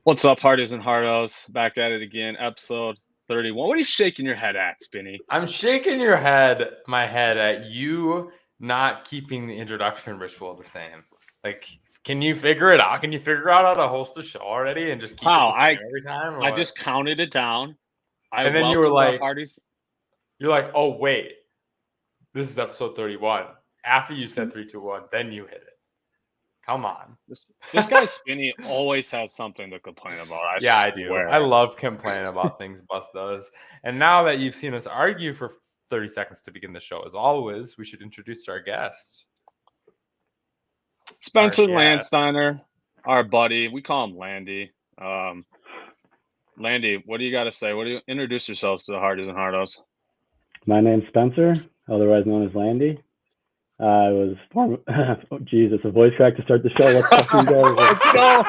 What's up, Hardies and Hardos? Back at it again, episode 31. What are you shaking your head at, Spinny? I'm shaking my head at you not keeping the introduction ritual the same. Like, can you figure it out? Can you figure out how to host a show already and just keep it the same every time? I just counted it down. And then you were like, you're like, oh, wait, this is episode 31. After you said 3, 2, 1, then you hit it. Come on. This guy Spinny always has something to complain about. I do. I love complaining about things Bus does. And now that you've seen us argue for 30 seconds to begin the show, as always, we should introduce our guest. Spencer Landsteiner, our buddy. We call him Landy. Landy, what do you got to say? Introduce yourselves to the Hardies and Hardos? My name's Spencer, otherwise known as Landy. I was it's a voice crack to start the show. Let's go.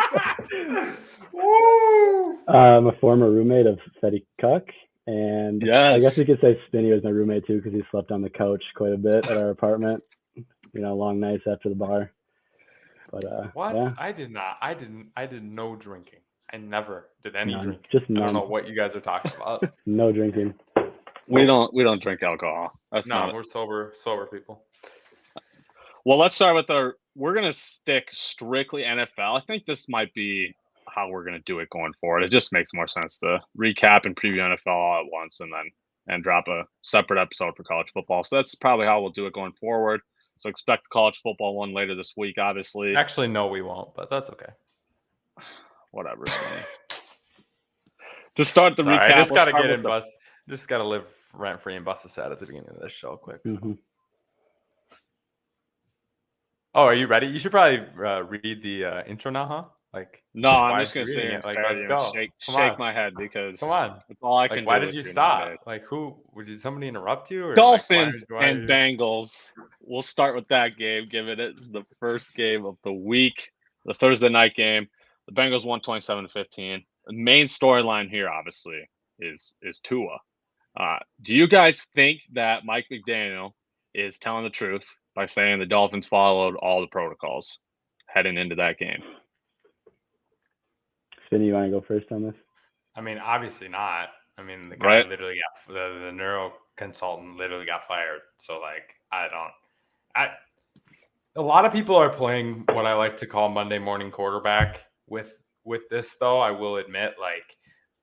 I'm a former roommate of Fetty Buss, and yes. I guess you could say Spinny was my roommate too because he slept on the couch quite a bit at our apartment. Long nights after the bar. But what? Yeah. I did not. I did no drinking. I never did any drinking. Just none. I don't know what you guys are talking about. No drinking. We don't drink alcohol. We're sober people. Well, let's start with we're going to stick strictly NFL. I think this might be how we're going to do it going forward. It just makes more sense to recap and preview NFL all at once and drop a separate episode for college football. So that's probably how we'll do it going forward. So expect the college football one later this week, obviously. Actually, no, we won't, but that's okay. Whatever. To start the recap, I just got to get in Bus. Just got to live rent-free in Bus's set at the beginning of this show quick. So. Mm-hmm. Oh, are you ready? You should probably read the intro now, huh? No, I'm just gonna say it. Let's go. Shake my head because come on, that's all I can. Why did you stop? Did somebody interrupt you? Or Dolphins and Bengals. We'll start with that game, given it's the first game of the week, the Thursday night game. The Bengals won 27-15. The main storyline here, obviously, is Tua. Do you guys think that Mike McDaniel is telling the truth by saying the Dolphins followed all the protocols heading into that game? Spinny, you want to go first on this? I mean, obviously not. I mean, the guy literally got the neuro consultant literally got fired. So a lot of people are playing what I like to call Monday morning quarterback with this, though. I will admit,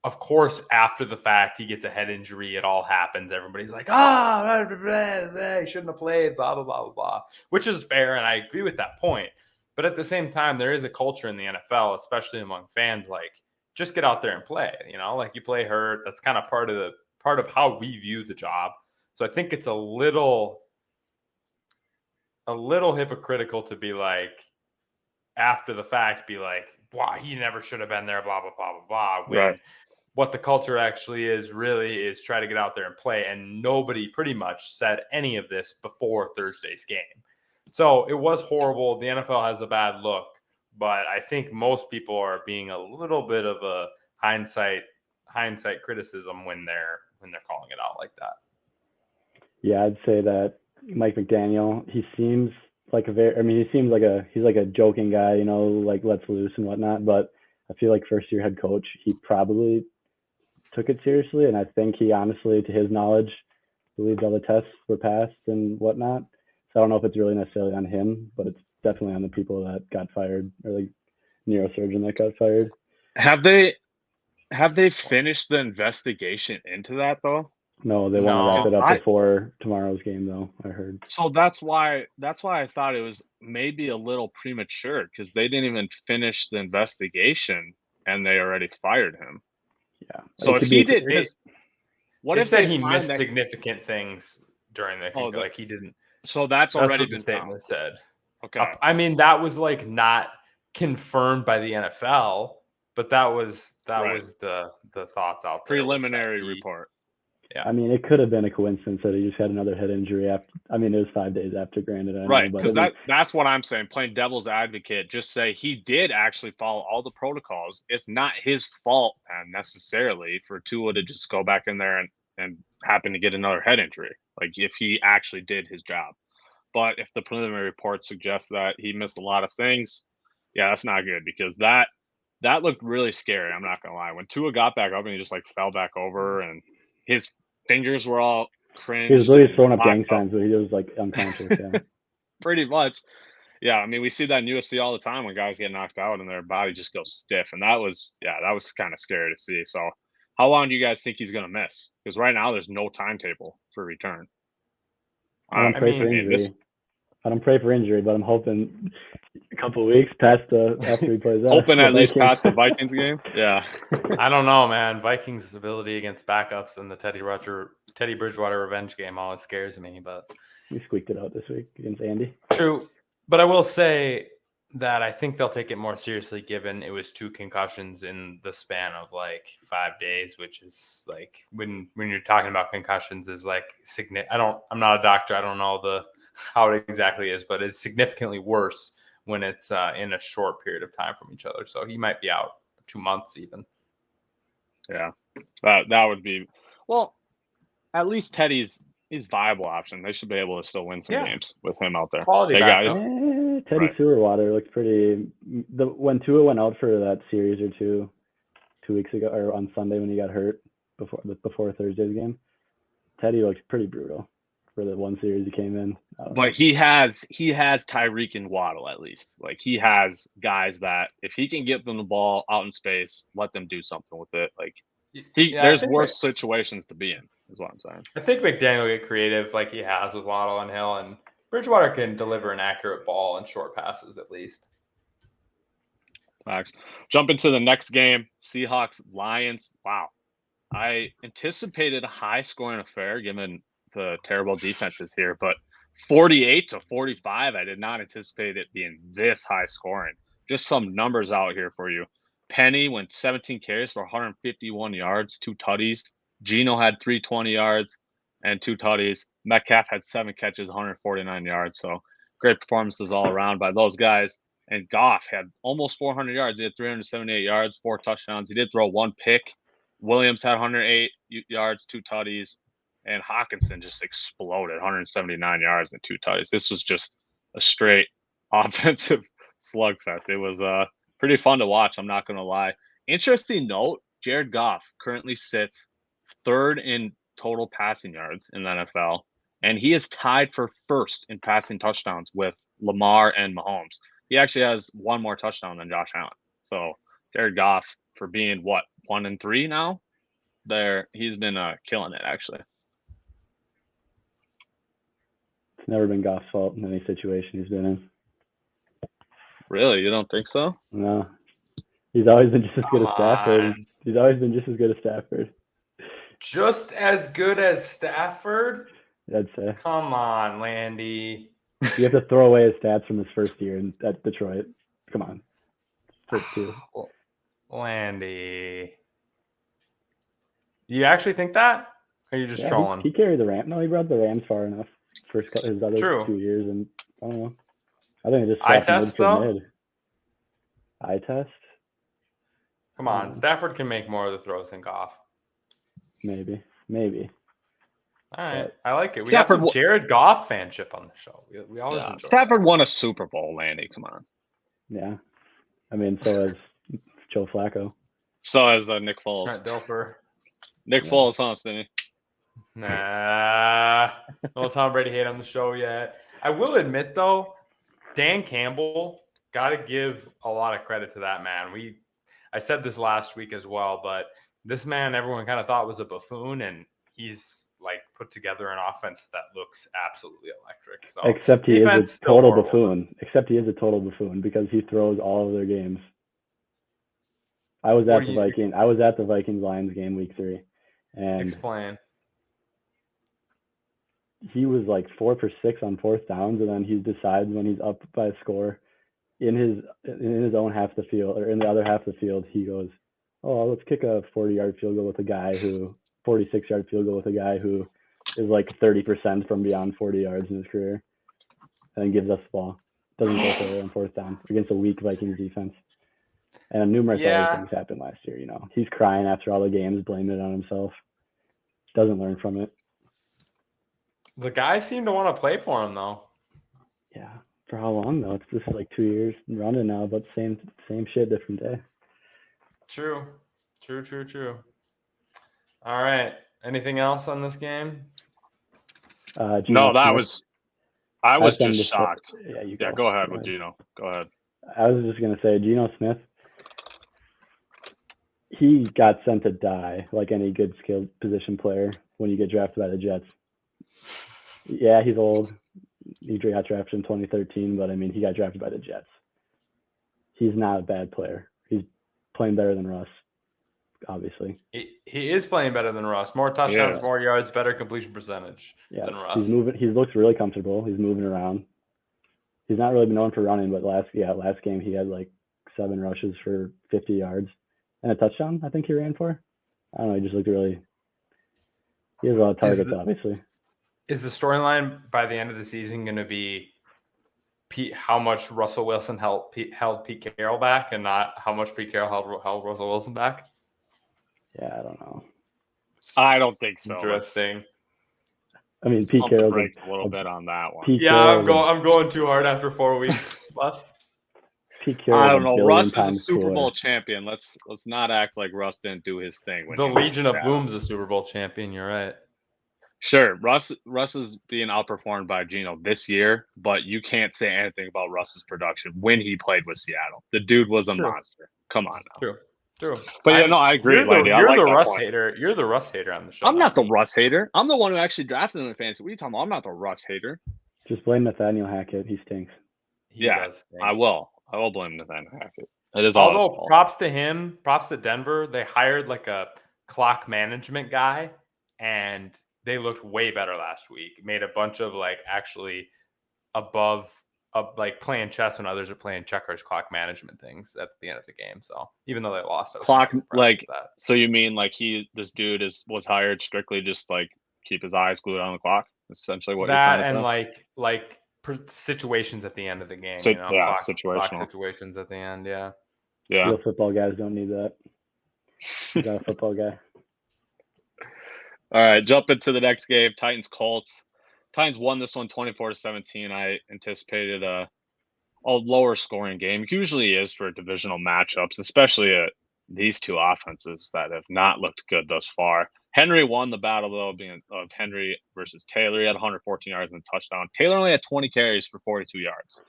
of course, after the fact, he gets a head injury. It all happens. Everybody's like, he shouldn't have played, blah, blah, blah, blah, blah, which is fair. And I agree with that point. But at the same time, there is a culture in the NFL, especially among fans, just get out there and play. You play hurt. That's kind of part of how we view the job. So I think it's a little hypocritical to be after the fact, wow, he never should have been there, blah, blah, blah, blah, blah. When what the culture actually is try to get out there and play. And nobody pretty much said any of this before Thursday's game. So it was horrible. The NFL has a bad look, but I think most people are being a little bit of a hindsight criticism when they're calling it out like that. Yeah, I'd say that Mike McDaniel, he seems like he's like a joking guy, lets loose and whatnot. But I feel like first year head coach, he probably took it seriously. And I think he honestly, to his knowledge, believed all the tests were passed and whatnot. I don't know if it's really necessarily on him, but it's definitely on the people that got fired or neurosurgeon that got fired. Have they finished the investigation into that though? No, they want to wrap it up before tomorrow's game though, I heard. So that's why I thought it was maybe a little premature because they didn't even finish the investigation and they already fired him. Yeah. So if he did this, what if he missed significant things during the he didn't. So that's already what the statement said. Okay. I mean, that was not confirmed by the NFL, but that was the thoughts out there. Preliminary report. Yeah. I mean, it could have been a coincidence that he just had another head injury after. I mean, it was 5 days after, granted. Because that's what I'm saying. Playing devil's advocate, just say he did actually follow all the protocols. It's not his fault necessarily for Tua to just go back in there and happen to get another head injury. If he actually did his job. But if the preliminary report suggests that he missed a lot of things, yeah, that's not good because that that looked really scary. I'm not gonna lie. When Tua got back up and he just like fell back over and his fingers were all cringed. He was literally and throwing up gang locked up. signs, but he was like unconscious. Yeah. Pretty much. Yeah, I mean, we see that in UFC all the time when guys get knocked out and their body just goes stiff, and that was kind of scary to see. So, how long do you guys think he's going to miss? Because right now there's no timetable for return. I don't pray for injury. I don't pray for injury, but I'm hoping a couple of weeks after he plays out. Hoping at least past the Vikings game. Yeah. I don't know, man. Vikings' ability against backups in the Teddy Bridgewater revenge game always scares me, but we squeaked it out this week against Andy. True, but I will say that I think they'll take it more seriously given it was 2 concussions in the span of like 5 days, which is like when you're talking about concussions is like significant. I'm not a doctor. I don't know how it exactly is, but it's significantly worse when it's in a short period of time from each other. So he might be out 2 months even. Yeah, that would be, well, at least Teddy's viable option. They should be able to still win some games with him out there. Quality guys. Teddy Sewerwater looks pretty. When Tua went out for that series or two weeks ago, or on Sunday when he got hurt before Thursday's game, Teddy looked pretty brutal for the one series he came in. But he has Tyreek and Waddle at least. Like he has guys that if he can get them the ball out in space, let them do something with it. Like there's worse situations to be in, is what I'm saying. I think McDaniel will get creative like he has with Waddle and Hill, and Bridgewater can deliver an accurate ball and short passes at least. Max. Jump into the next game, Seahawks Lions. Wow. I anticipated a high scoring affair given the terrible defenses here, but 48-45, I did not anticipate it being this high scoring. Just some numbers out here for you. Penny went 17 carries for 151 yards, 2 tutties. Geno had 320 yards and 2 tutties. Metcalf had 7 catches, 149 yards. So great performances all around by those guys. And Goff had almost 400 yards. He had 378 yards, 4 touchdowns. He did throw 1 pick. Williams had 108 yards, 2 tutties. And Hawkinson just exploded, 179 yards and 2 tutties. This was just a straight offensive slugfest. It was pretty fun to watch, I'm not going to lie. Interesting note, Jared Goff currently sits 3rd in total passing yards in the NFL, and he is tied for 1st in passing touchdowns with Lamar and Mahomes. He actually has 1 more touchdown than Josh Allen. So Jared Goff, for being, 1-3 now? He's been killing it, actually. It's never been Goff's fault in any situation he's been in. Really? You don't think so? No. He's always been just as good as Stafford. He's always been just as good as Stafford. Just as good as Stafford? I'd say. Come on, Landy. You have to throw away his stats from his first year at Detroit. Come on. First 2. Landy. You actually think that? Or are you just trolling? He carried the Rams. No, he brought the Rams far enough. His other 2 years, and I don't know. I think it just eye test though. Mid. Eye test. Come on, Stafford can make more of the throws than Goff. Maybe. All right, I like it. We got some Jared Goff fanship on the show. We always enjoy Stafford that. won a Super Bowl, Landy. Come on. Yeah, I mean, so has Joe Flacco. So has Nick Foles. Trent Dilfer. Nick Foles, huh, Spinny? Nah, no Tom Brady hate on the show yet. I will admit though, Dan Campbell, got to give a lot of credit to that man. I said this last week as well, but this man everyone kind of thought was a buffoon, and he's like put together an offense that looks absolutely electric. So except he is a total buffoon. Except he is a total buffoon because he throws all of their games. I was at the Vikings Lions game week 3, and explain. He was like 4 for 6 on 4th downs, and then he decides when he's up by a score in his own half of the field, or in the other half of the field, he goes, "Oh, let's kick a 40-yard field goal with a guy who 46-yard field goal with a guy who is like 30% from beyond 40 yards in his career," and then gives us the ball. Doesn't go for it on 4th down against a weak Vikings defense. And numerous other things happened last year. He's crying after all the games, blaming it on himself. Doesn't learn from it. The guys seem to want to play for him, though. Yeah. For how long, though? This is like 2 years running now, but same shit, different day. True. All right. Anything else on this game? No, that was. I was just shocked. Yeah, go ahead with Geno. Go ahead. I was just gonna say, Geno Smith. He got sent to die like any good skilled position player when you get drafted by the Jets. Yeah, he's old. He got drafted in 2013, but I mean, he got drafted by the Jets. He's not a bad player. He's playing better than Russ, obviously. He is playing better than Russ. More touchdowns, more yards, better completion percentage than Russ. He's moving. He looks really comfortable. He's moving around. He's not really been known for running, but last game he had like 7 rushes for 50 yards and a touchdown. I think he ran for. I don't know. He just looked really. He has a lot of targets, obviously. Is the storyline by the end of the season going to be how much Russell Wilson held Pete Carroll back, and not how much Pete Carroll held Russell Wilson back? Yeah, I don't know. I don't think so. Interesting. I mean, Pete Carroll breaks a little bit on that one. I'm going too hard after 4 weeks plus. Pete Carroll, I don't know. Russ is a Super Bowl champion. Let's not act like Russ didn't do his thing. The Legion of Boom's a Super Bowl champion. You're right. Sure, Russ is being outperformed by Geno this year, but you can't say anything about Russ's production when he played with Seattle. The dude was a monster. Come on now. True. But I agree. You're the Russ hater. You're the Russ hater on the show. I'm not the Russ hater. I'm the one who actually drafted him in fantasy. What are you talking about? I'm not the Russ hater. Just blame Nathaniel Hackett. He stinks. He does stink. I will blame Nathaniel Hackett. It is all. Although props to him, props to Denver. They hired like a clock management guy, and they looked way better last week. Made a bunch of like actually above like playing chess when others are playing checkers, clock management things at the end of the game. So even though they lost, clock like that. So you mean like this dude was hired strictly just like keep his eyes glued on the clock? Essentially what that and like situations at the end of the game. Clock situations at the end. Yeah. Real football guys don't need that. He's not a football guy. All right, jump into the next game. Titans-Colts. Titans won this one 24-17. I anticipated a lower scoring game. It usually is for divisional matchups, especially at these two offenses that have not looked good thus far. Henry won the battle, though, being of Henry versus Taylor. He had 114 yards and a touchdown. Taylor only had 20 carries for 42 yards.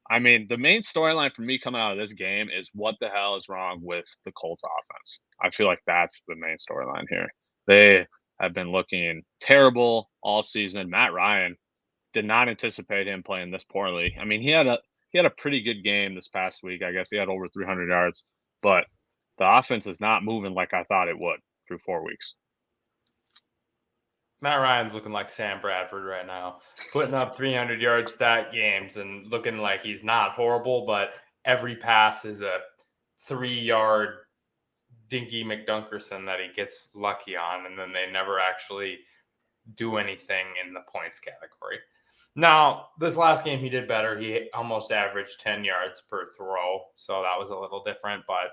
I mean, the main storyline for me coming out of this game is what the hell is wrong with the Colts offense. I feel like that's the main storyline here. They have been looking terrible all season. Matt Ryan did not anticipate him playing this poorly. I mean, he had a pretty good game this past week. I guess he had over 300 yards, but the offense is not moving like I thought it would through 4 weeks. Matt Ryan's looking like Sam Bradford right now, putting up 300-yard stat games and looking like he's not horrible, but every pass is a 3-yard dinky McDunkerson that he gets lucky on, and then they never actually do anything in the points category. Now, this last game he did better. He almost averaged 10 yards per throw, so that was a little different, but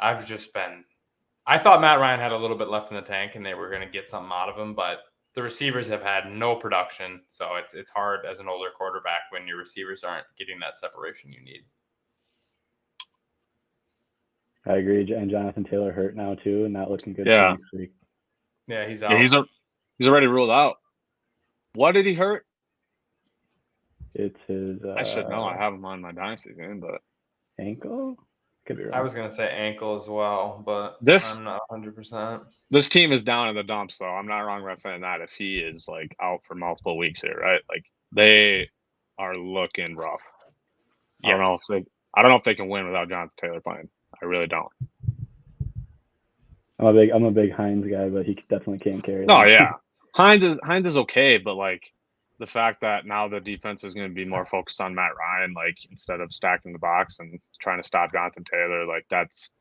I thought Matt Ryan had a little bit left in the tank and they were going to get something out of him, but the receivers have had no production, so it's hard as an older quarterback when your receivers aren't getting that separation you need. I agree, and Jonathan Taylor hurt now too, and not looking good. Yeah, next week. Yeah, he's out. He's already ruled out. What did he hurt? It's his. I should know. I have him on my dynasty game, but ankle. Could be wrong. I was gonna say ankle as well, but I'm not 100%. This team is down in the dumps, though. I'm not wrong about saying that. If he is like out for multiple weeks here, right? Like they are looking rough. Yeah. I don't know if they can win without Jonathan Taylor playing. I really don't. I'm a big Hines guy, but he definitely can't carry. No, yeah, Hines is okay, but like the fact that now the defense is going to be more focused on Matt Ryan, like instead of stacking the box and trying to stop Jonathan Taylor, like that's.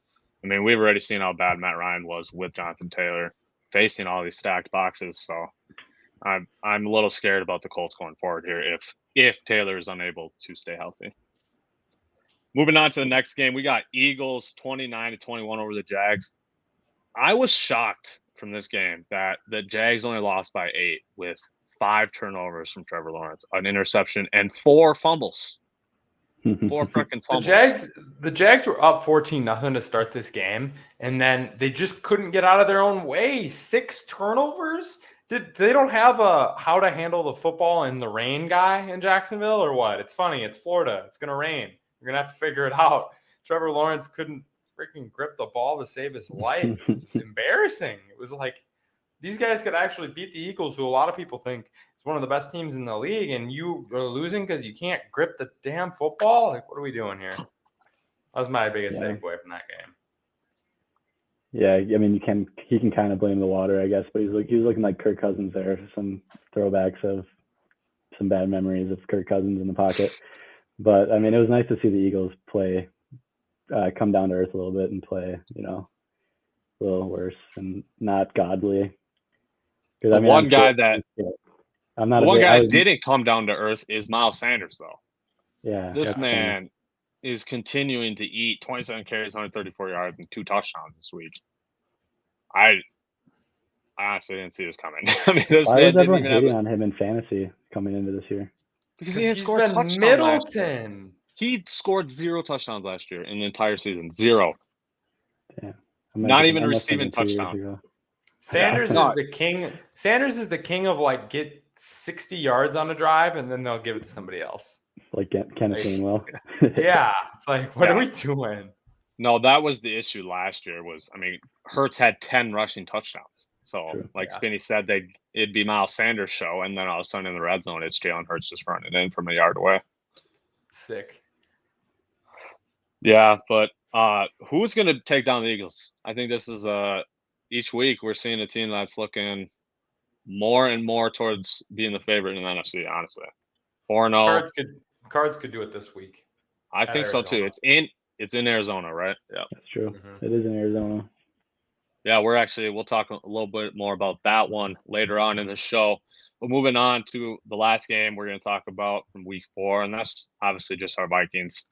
I mean, we've already seen how bad Matt Ryan was with Jonathan Taylor facing all these stacked boxes. So I'm a little scared about the Colts going forward here if Taylor is unable to stay healthy. Moving on to the next game, we got Eagles 29-21 over the Jags. I was shocked from this game that the Jags only lost by 8 with 5 turnovers from Trevor Lawrence, an interception, and 4 fumbles. 4 freaking fumbles. The Jags were up 14-0 to start this game, and then they just couldn't get out of their own way. 6 turnovers. They don't have a how to handle the football in the rain guy in Jacksonville or what? It's funny. It's Florida. It's going to rain. You're going to have to figure it out. Trevor Lawrence couldn't freaking grip the ball to save his life. It was embarrassing. It was like these guys could actually beat the Eagles, who a lot of people think is one of the best teams in the league, and you are losing because you can't grip the damn football? Like, what are we doing here? That was my biggest takeaway from that game. Yeah, I mean, he can kind of blame the water, I guess, but he was looking like Kirk Cousins there. Some throwbacks of some bad memories of Kirk Cousins in the pocket. But I mean, it was nice to see the Eagles play, come down to earth a little bit and play, a little worse and not godly. The one guy didn't come down to earth is Miles Sanders, though. Yeah, this man is continuing to eat 27 carries, 134 yards, and 2 touchdowns this week. I honestly didn't see this coming. I mean, why was everyone hating on him in fantasy coming into this year? Because he didn't score a touchdown Middleton. He scored 0 touchdowns last year in the entire season. 0. Yeah. Not even a receiving touchdown. Sanders is the king. Sanders is the king of get 60 yards on a drive and then they'll give it to somebody else. Like Kenneth Gainwell. Yeah, it's like, what are we doing? No, that was the issue last year. Hurts had 10 rushing touchdowns. So, Spinny said, it'd be Miles Sanders' show, and then all of a sudden in the red zone, it's Jalen Hurts just running in from a yard away. Sick. Yeah, but who's going to take down the Eagles? I think this is each week we're seeing a team that's looking more and more towards being the favorite in the NFC, honestly. 4-0. Cards could do it this week. I think so too. It's in Arizona, right? Yeah. That's true. Mm-hmm. It is in Arizona. Yeah, we'll talk a little bit more about that one later on in the show. But moving on to the last game we're going to talk about from week 4, and that's obviously just our Vikings.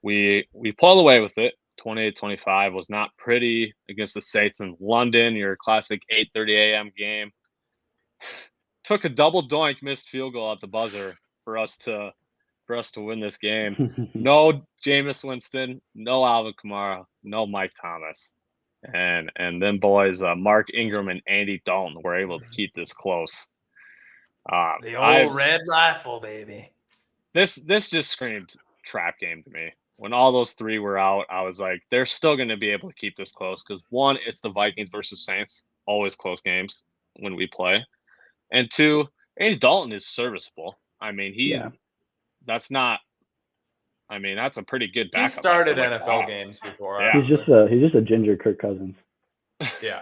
We pulled away with it. 28-25 was not pretty against the Saints in London, your classic 8:30 a.m. game. Took a double doink missed field goal at the buzzer for us to win this game. No Jameis Winston, no Alvin Kamara, no Mike Thomas. And then boys, Mark Ingram and Andy Dalton were able to keep this close. The old red rifle, baby. This just screamed trap game to me. When all those 3 were out, I was like, they're still going to be able to keep this close because 1, it's the Vikings versus Saints, always close games when we play. And 2, Andy Dalton is serviceable. I mean, that's a pretty good backup. He started NFL games before. Yeah. He's just a ginger Kirk Cousins. Yeah.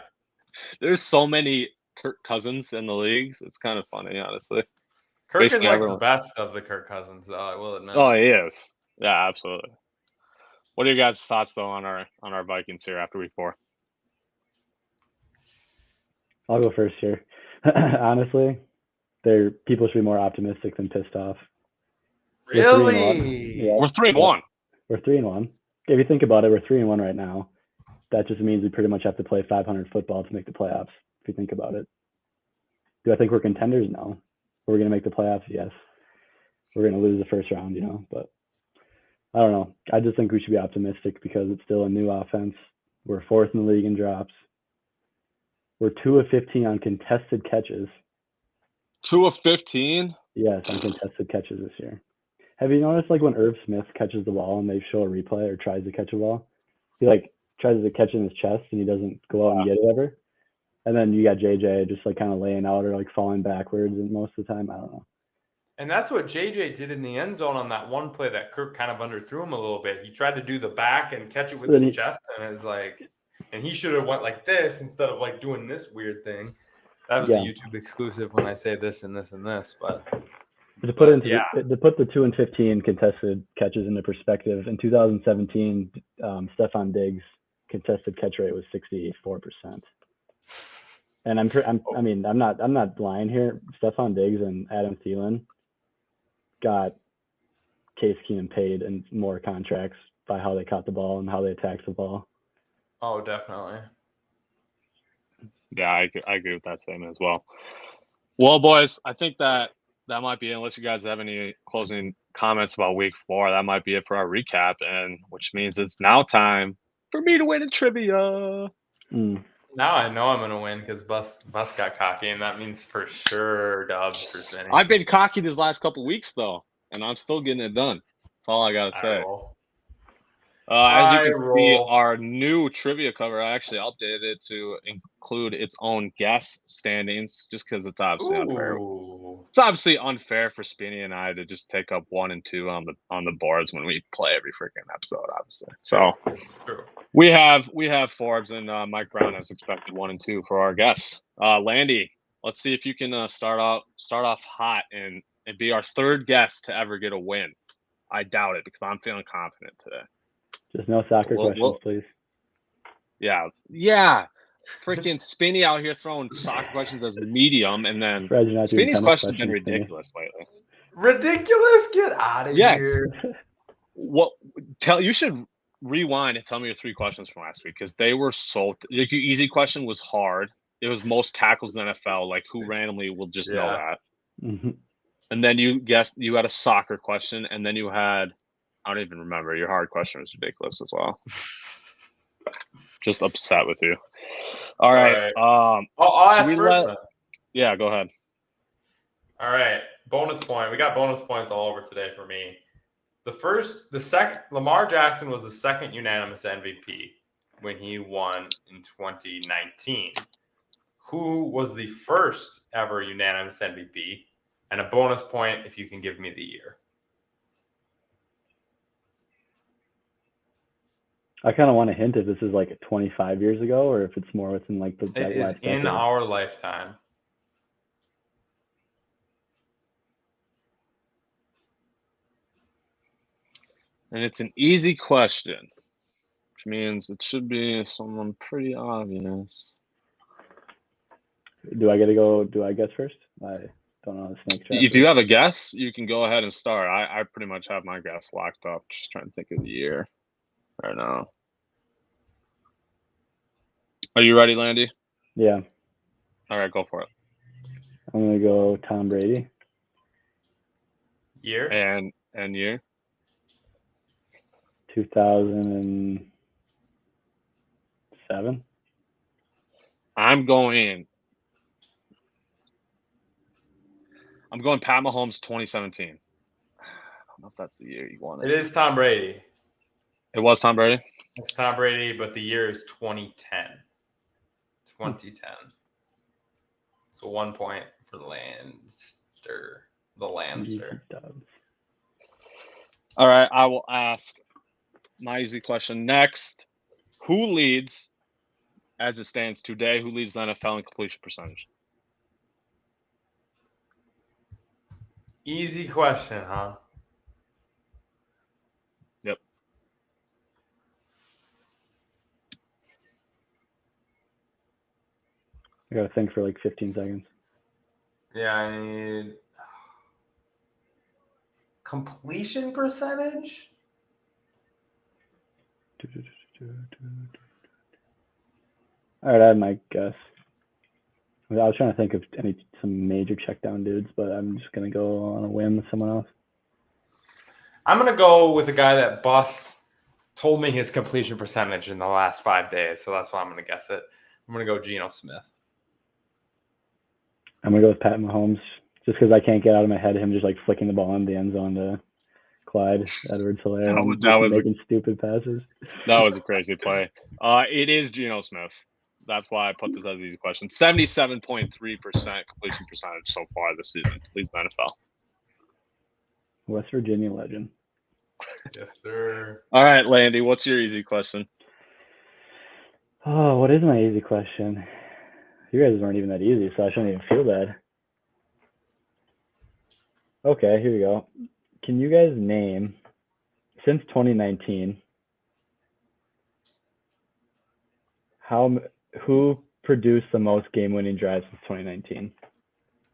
There's so many Kirk Cousins in the leagues. It's kind of funny, honestly. Kirk Basically is the best of the Kirk Cousins, though, I will admit. Oh, he is. Yeah, absolutely. What are your guys' thoughts, though, on our Vikings here after week 4? I'll go first here. Honestly, people should be more optimistic than pissed off. Really? We're 3-1. We're 3-1. If you think about it, we're 3-1 right now. That just means we pretty much have to play 500 football to make the playoffs, if you think about it. Do I think we're contenders? No. Are we going to make the playoffs? Yes. We're going to lose the first round, but I don't know. I just think we should be optimistic because it's still a new offense. We're 4th in the league in drops. We're 2 of 15 on contested catches. 2 of 15? Yes, on contested catches this year. Have you noticed when Irv Smith catches the ball and they show a replay or tries to catch a ball, he tries to catch it in his chest and he doesn't go out and get it ever? And then you got JJ just kind of laying out or falling backwards, and most of the time, I don't know. And that's what JJ did in the end zone on that one play that Kirk kind of underthrew him a little bit. He tried to do the back and catch it with his chest, and it was and he should have went like this instead of doing this weird thing. That was a YouTube exclusive when I say this and this and this, but to put the 2 and 15 contested catches into perspective, in 2017, Stephon Diggs' contested catch rate was 64%. And I'm not lying here. Stephon Diggs and Adam Thielen got Case Keenum paid and more contracts by how they caught the ball and how they attacked the ball. Oh, definitely. Yeah, I agree with that statement as well. Well, boys, I think that that might be it. Unless you guys have any closing comments about week 4, that might be it for our recap, and which means it's now time for me to win in trivia. Now I know I'm going to win because Bus got cocky, and that means for sure dubs for Spinny. I've been cocky these last couple weeks, though, and I'm still getting it done. That's all I got to say. As you can see, our new trivia cover, I actually updated it to include its own guess standings, just because it's obviously unfair. It's obviously unfair for Spinny and I to just take up 1 and 2 on the boards when we play every freaking episode, obviously. So True. we have Forbes and Mike Brown as expected 1 and 2 for our guests. Landy, let's see if you can start off hot and be our 3rd guest to ever get a win. I doubt it because I'm feeling confident today. Just no soccer questions, please. Yeah. Freaking Spinny out here throwing soccer questions as medium, and then Spinny's questions have been ridiculous lately. Ridiculous? Get out of here. You should rewind and tell me your 3 questions from last week because they were so your easy question was hard. It was most tackles in the NFL. Like who randomly will just know that? Mm-hmm. And then you guessed you had a soccer question, and then you had I don't even remember. Your hard question was ridiculous as well. Just upset with you. All right. I'll ask first then. Yeah, go ahead. All right. Bonus point. We got bonus points all over today for me. The second, Lamar Jackson was the second unanimous MVP when he won in 2019. Who was the first ever unanimous MVP? And a bonus point if you can give me the year. I kind of want to hint if this is like 25 years ago or if it's more within like the It is in our lifetime. And it's an easy question, which means it should be someone pretty obvious. Do I get to go? Do I guess first? I don't know. If you have a guess, you can go ahead and start. I pretty much have my guess locked up. Just trying to think of the year right now. Are you ready, Landy? Yeah. All right, go for it. I'm going to go Tom Brady. Year? And year? 2007. I'm going Pat Mahomes 2017. I don't know if that's the year you wanted. It is Tom Brady. It was Tom Brady? It's Tom Brady, but the year is 2010. 2010. So 1 point for the Landster. All right, I will ask my easy question next. Who leads, as it stands today, who leads the NFL in completion percentage? Easy question, huh? Yep. I got to think for like 15 seconds. Yeah, I need completion percentage? All right, I have my guess. I was trying to think of some major check down dudes, but I'm just going to go on a whim with someone else. I'm going to go with a guy that Bus told me his completion percentage in the last 5 days, so that's why I'm going to guess it. I'm going to go Geno Smith. I'm going to go with Pat Mahomes just because I can't get out of my head him just like flicking the ball in the end zone to Clyde Edwards-Helaire and making stupid passes. That was a crazy play. It is Geno Smith. That's why I put this as an easy question. 77.3% completion percentage so far this season. Leads the NFL. West Virginia legend. Yes, sir. All right, Landy, what's your easy question? Oh, what is my easy question? You guys weren't even that easy, so I shouldn't even feel bad. Okay, here we go. Can you guys name, since 2019, who produced the most game-winning drives since 2019?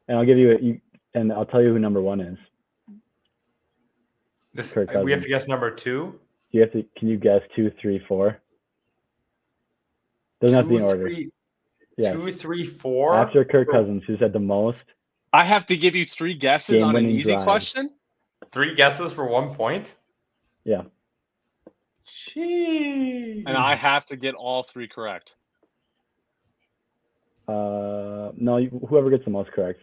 And I'll give you and I'll tell you who number one is. We have to guess number two. Can you guess 2, 3, 4? Doesn't have to be in order. Yeah. 2, 3, 4. After Kirk Cousins, who's had the most? I have to give you 3 guesses on an Game-winning easy drive. question? 3 guesses for 1 point? Yeah. Jeez. And I have to get all 3 correct. No, whoever gets the most correct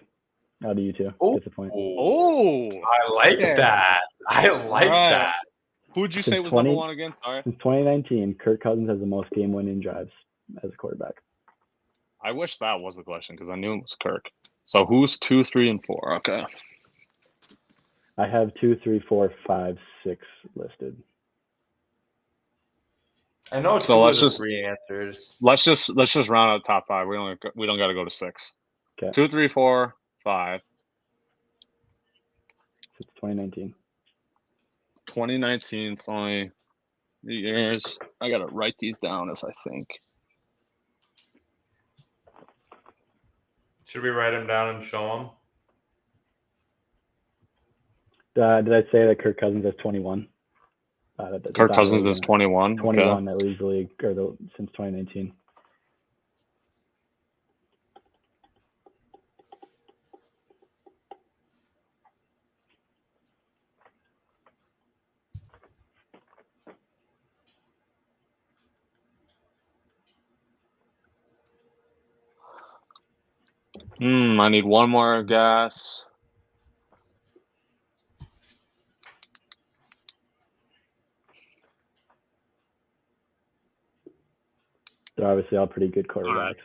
out of you two gets a point. Oh, I like okay. that. I like that. Who'd you Since say was number 1 again? Sorry. Since 2019, Kirk Cousins has the most game-winning drives as a quarterback. I wish that was the question because I knew it was Kirk. So who's 2, 3, and 4? Okay. I have 2, 3, 4, 5, 6 listed. I know So 2 let's of the just- 3 answers. Let's just round out the top 5. We don't got to go to 6. Okay. 2, 3, 4, 5. Since 2019. 2019. It's only the years. I gotta write these down as I think. Should we write them down and show Did I say that Kirk Cousins has 21? Kirk Cousins is 21. 21 that leads the league since 2019. I need one more guess. They're obviously all pretty good quarterbacks.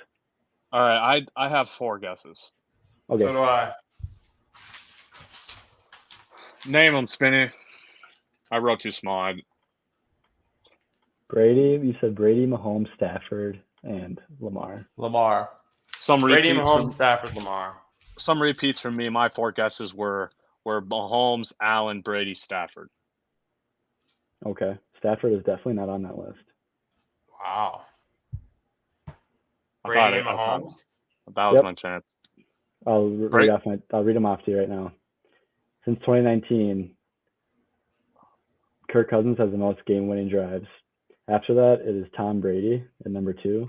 All right, I have 4 guesses. Okay. So do I. Name them, Spinny. I wrote too small. Brady, you said Brady, Mahomes, Stafford, and Lamar. Some Brady, repeats Mahomes, Stafford, Lamar. Some repeats from me. My 4 guesses were Mahomes, Allen, Brady, Stafford. Okay. Stafford is definitely not on that list. Wow. I Brady and Mahomes? That was my chance. I'll read them off to you right now. Since 2019, Kirk Cousins has the most game-winning drives. After that, it is Tom Brady at number 2.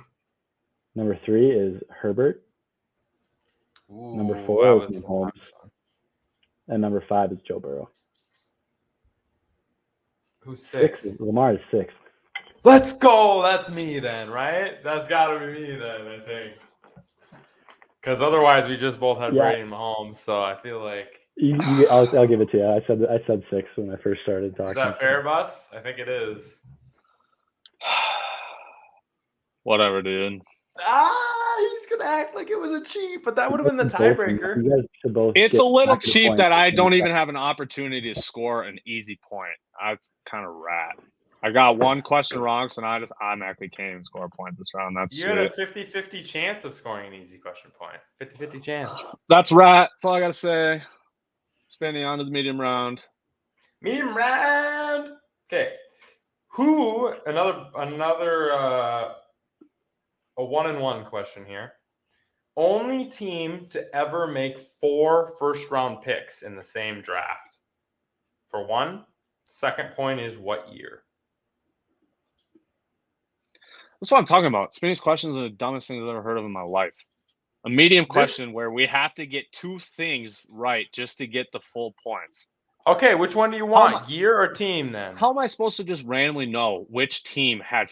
Number 3 is Herbert. Ooh, Number 4 is Mahomes. And number 5 is Joe Burrow. Who's 6? Lamar is 6. Let's go. That's me then, right? That's got to be me then, I think. Because otherwise, we just both had Brady and Mahomes, so I feel like I'll give it to you. I said 6 when I first started talking. Is that fair, Bus? I think it is. Whatever, dude. He's gonna act like it was a cheat, but that would have been the tiebreaker. You guys should both It's a little get cheap points. that I don't even have an opportunity to score an easy point. That's kind of rat. I got one question wrong, so now I just automatically can't even score a point this round. That's You had a 50-50 chance of scoring an easy question point. 50-50 chance. That's rat. That's all I gotta say. Spinning on to the medium round. Medium round. Okay. Who another a 1-1 question here. Only team to ever make 4 first-round picks in the same draft. For 1, second point is what year? That's what I'm talking about. Spinny's questions are the dumbest things I've ever heard of in my life. A medium question where we have to get 2 things right just to get the full points. Okay, which one do you want? Year or team then? How am I supposed to just randomly know which team had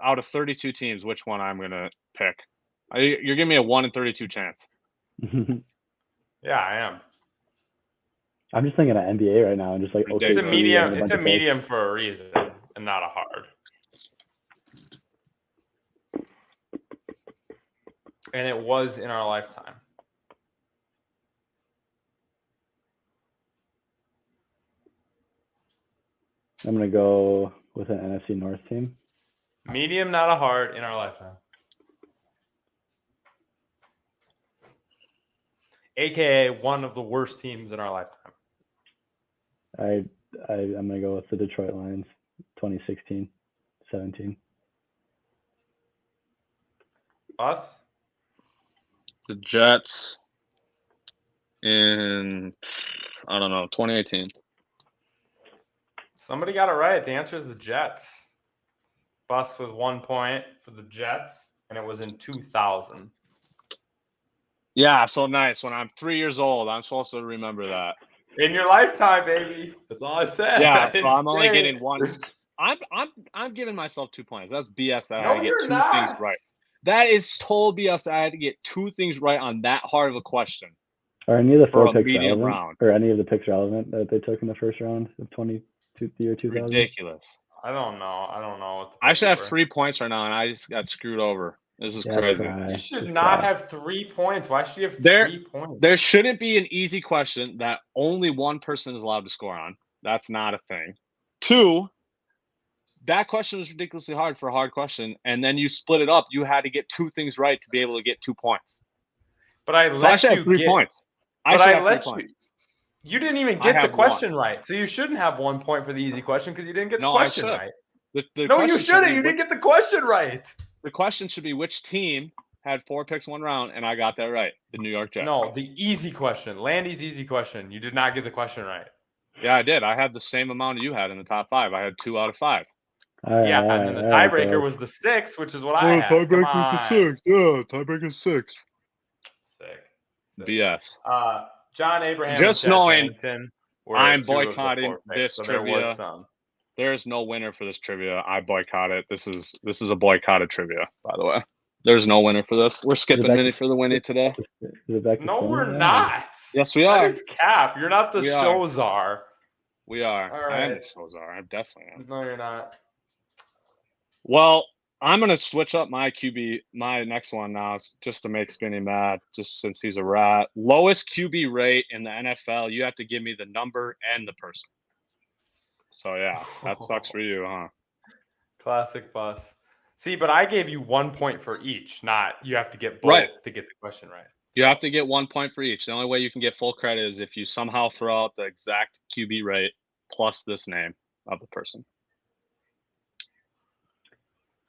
out of 32 teams, which one I'm going to pick? You're giving me a 1 in 32 chance. Yeah, I am. I'm just thinking of NBA right now and just like okay. It's a medium. It's a medium for a reason and not a hard. And it was in our lifetime. I'm gonna go with an NFC North team. Medium, not a hard, in our lifetime. AKA one of the worst teams in our lifetime. I'm gonna go with the Detroit Lions, 2016-17. Us? The Jets in, I don't know, 2018. Somebody got it right. The answer is the Jets. Bus with 1 point for the Jets, and it was in 2000. Yeah, so nice. When I'm 3 years old, I'm supposed to remember that. In your lifetime, baby. That's all I said. Yeah, so I'm only getting one. I'm giving myself 2 points. That's BS that I No, had to get you're 2 things not. right. That is total BS that I had to get 2 things right on that hard of a question. Are any of the For 4 a picks medium relevant? round. Or any of the picks relevant that they took in the first round of the year 2000? Ridiculous. I don't know. What the I should have were. 3 points right now, and I just got screwed over. This is crazy. You should not have 3 points. Why should you have 3 points? There shouldn't be an easy question that only one person is allowed to score on. That's not a thing. 2, that question was ridiculously hard for a hard question, and then you split it up. You had to get 2 things right to be able to get 2 points. But I should have 3 points. You didn't even get the question right, so you shouldn't have 1 point for the easy question because you didn't get the question right. No, you shouldn't. You didn't get the question right. The question should be which team had 4 picks 1 round, and I got that right. The New York Jets. No, the easy question. Landy's easy question. You did not get the question right. Yeah, I did. I had the same amount you had in the top 5. I had 2 out of 5. And then the tiebreaker was the 6, which is what I had. Tiebreaker was the 6. Yeah, tiebreaker 6. Sick. BS. John Abraham. Just knowing I'm boycotting this trivia. There's no winner for this trivia. I boycott it. This is a boycotted trivia, by the way. There's no winner for this. We're skipping Minnie for the Winnie today. No, we're not. Yes, we are. That is cap. You're not the show czar. We are. All right. I am the show czar. I definitely am. No, you're not. Well, I'm going to switch up my next one now just to make Spinny mad, just since he's a rat. Lowest QB rate in the NFL, you have to give me the number and the person. So, yeah, that sucks for you, huh? Classic Bus. See, but I gave you 1 point for each, not you have to get both to get the question right. You have to get 1 point for each. The only way you can get full credit is if you somehow throw out the exact QB rate plus this name of the person.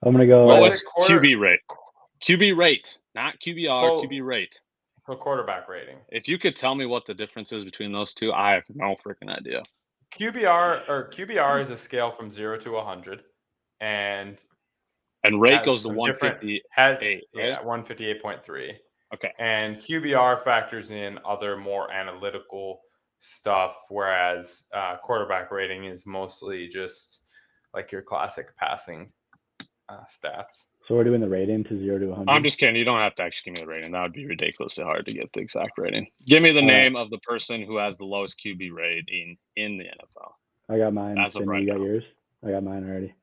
I'm going to go lowest QB rate. QB rate, not QBR, QB rate. For quarterback rating. If you could tell me what the difference is between those two, I have no freaking idea. QBR is a scale from 0 to 100, and rate goes to 158. Right? Yeah, 158.3. Okay. And QBR factors in other more analytical stuff, whereas quarterback rating is mostly just like your classic passing stats. So we're doing the rating to 0 to 100? I'm just kidding. You don't have to actually give me the rating. That would be ridiculously hard to get the exact rating. Give me the name of the person who has the lowest QB rating in the NFL. I got mine. You got yours? I got mine already.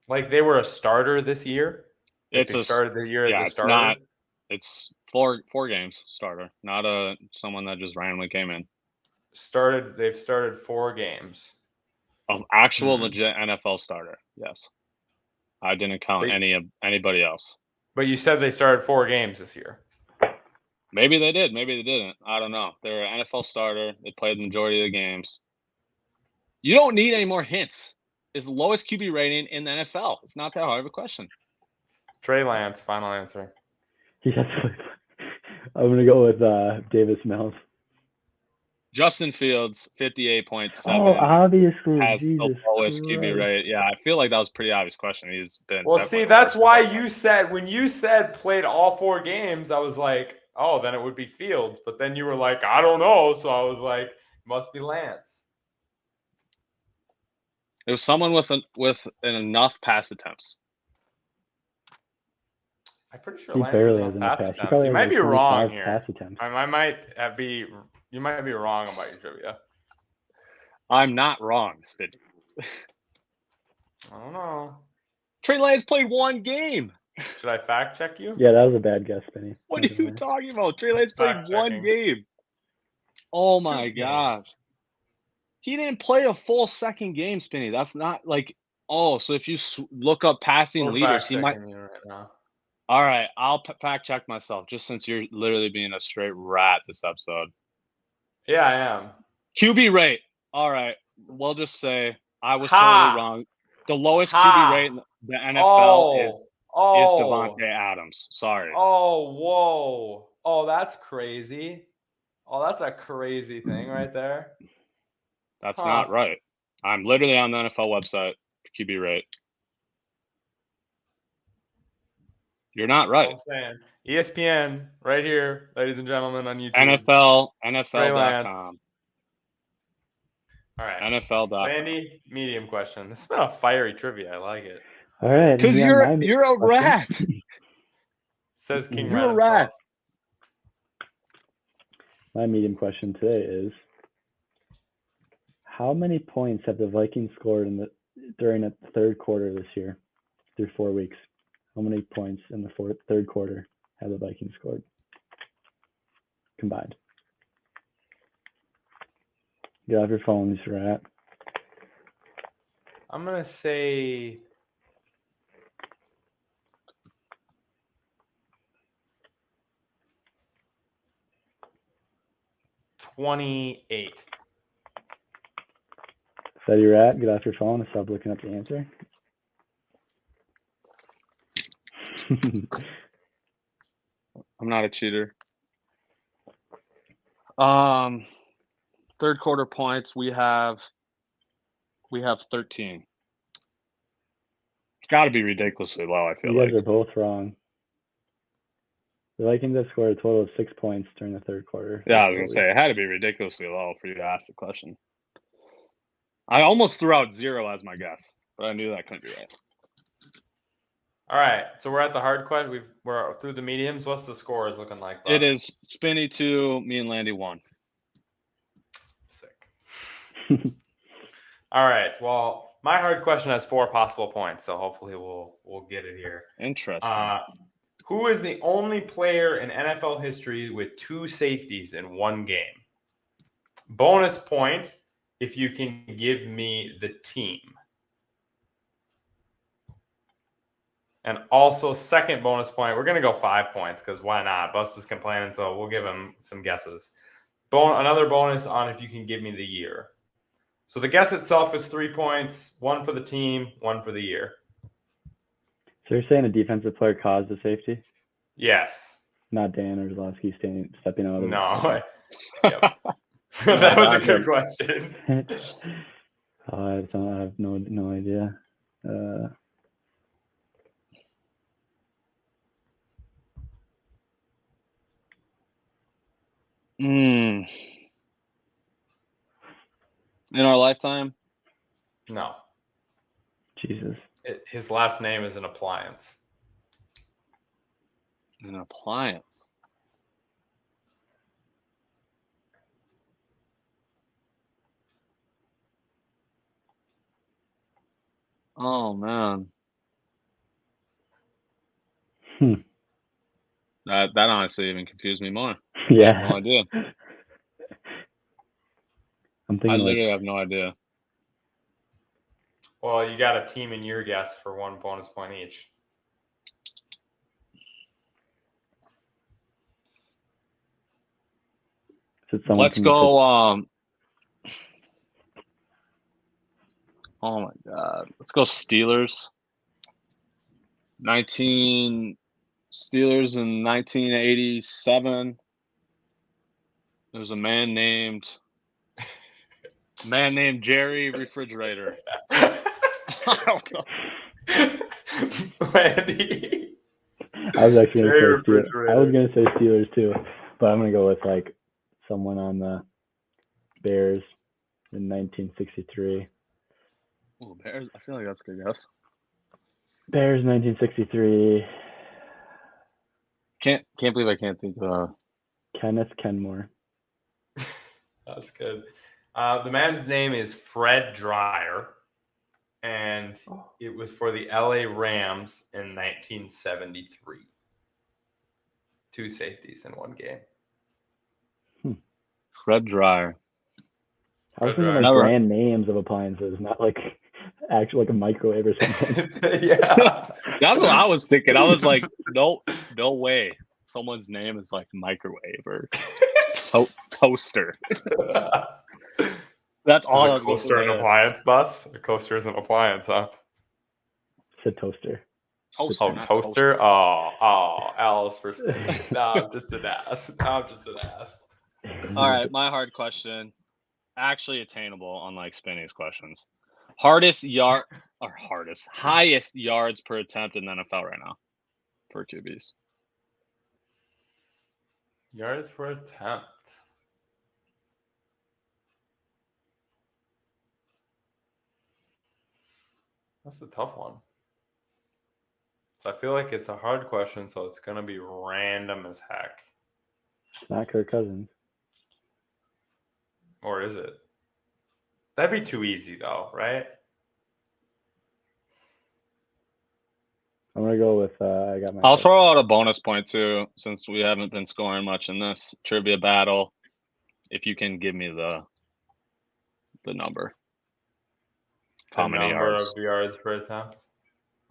Like they were a starter this year? They started the year as a starter? It's four games starter, not someone that just randomly came in. They've started 4 games. Of actual legit NFL starter, yes. I didn't count anybody else. But you said they started 4 games this year. Maybe they did. Maybe they didn't. I don't know. They're an NFL starter. They played the majority of the games. You don't need any more hints. It's the lowest QB rating in the NFL. It's not that hard of a question. Trey Lance, final answer. Yes. I'm going to go with Davis Mills. Justin Fields, 58.7. Oh, obviously. Has the lowest QB rate. Yeah, I feel like that was a pretty obvious question. He's been. Well, see, that's why when you said played all 4 games, I was like, oh, then it would be Fields. But then you were like, I don't know. So I was like, must be Lance. It was someone with enough pass attempts. I'm pretty sure Lance has enough pass attempts. You might be wrong here. You might be wrong about your trivia. I'm not wrong, Spitty. I don't know. Trey Lance played 1 game. Should I fact check you? Yeah, that was a bad guess, Spinny. What are you talking about? Trey Lance played 1 game. Oh my gosh. He didn't play a full second game, Spinny. That's not like, so if you look up passing leaders, he might. Right now. All right, I'll fact check myself just since you're literally being a straight rat this episode. Yeah, I am. QB rate. All right, we'll just say I was totally wrong. The lowest QB rate in the NFL is Devontae Adams. Sorry. Oh, whoa. Oh, that's crazy. Oh, that's a crazy thing right there. That's not right. I'm literally on the NFL website, QB rate. You're not That's all right. I'm saying. ESPN right here, ladies and gentlemen, on YouTube. NFL.com. All right. NFL.com. Randy, medium question. This has been a fiery trivia. I like it. All right. Because yeah, you're a rat. Says King You're Rat a rat. himself. My medium question today is: how many points have the Vikings scored during the third quarter this year, through 4 weeks? How many points in the third quarter have the Vikings scored combined? Get off your phones, rat. I'm going to say 28. Is that your rat? Get off your phone and stop looking up the answer. I'm not a cheater. Third quarter points, we have 13. It's got to be ridiculously low, I feel You like. guys are both wrong. The Vikings have scored a total of 6 points during the third quarter. Yeah, I was going to say, it had to be ridiculously low for you to ask the question. I almost threw out 0 as my guess, but I knew that couldn't be right. All right, so we're at the hard question. We're through the mediums. What's the scores looking like, Buff? It is Spinny 2, me and Landy 1. Sick. All right, well, my hard question has 4 possible points, so hopefully we'll get it here. Interesting. Who is the only player in NFL history with 2 safeties in one game? Bonus point if you can give me the team. And also, second bonus point, we're going to go 5 points because why not? Bus is complaining, so we'll give him some guesses. Another bonus on if you can give me the year. So the guess itself is 3 points, 1 for the team, 1 for the year. So you're saying a defensive player caused the safety? Yes. Not Dan Orlowski stepping out of No. Yep. That was a good question. I have no idea. In our lifetime? No. Jesus. His last name is an appliance. An appliance? Oh, man. That honestly even confused me more. Yeah. I have no idea. I'm thinking I literally have no idea. Well, you got a team in your guess for 1 bonus point each. Let's go. Oh my God. Let's go Steelers. Steelers in 1987. There's a man named Jerry Refrigerator. I don't know. Landy. I was actually going to say Steelers too, but I'm going to go with like someone on the Bears in 1963. Oh, Bears. I feel like that's a good guess. Bears 1963. Can't believe I can't think of Kenneth Kenmore. That's good. The man's name is Fred Dreyer, and it was for the LA Rams in 1973. 2 safeties in 1 game. Fred Dreyer. I was thinking like brand names of appliances, not like actually like a microwave or something. Yeah. That's what I was thinking. I was like, no way. Someone's name is like microwave or toaster. That's all. Is a coaster an appliance, Bus? A coaster is an appliance, huh? It's a toaster. Toaster? Oh, Alice for Spinny. No, I'm just an ass. All right, my hard question. Actually attainable, unlike Spinny's questions. Highest yards per attempt in the NFL right now. for QBs. Yards per attempt. That's a tough one. So I feel like it's a hard question, so it's going to be random as heck. It's not Kirk Cousins. Or is it? That'd be too easy, though, right? I'm gonna go with. I got my. I'll throw out a bonus point too, since we haven't been scoring much in this trivia battle. If you can give me the number. How many yards? Of yards per attempt?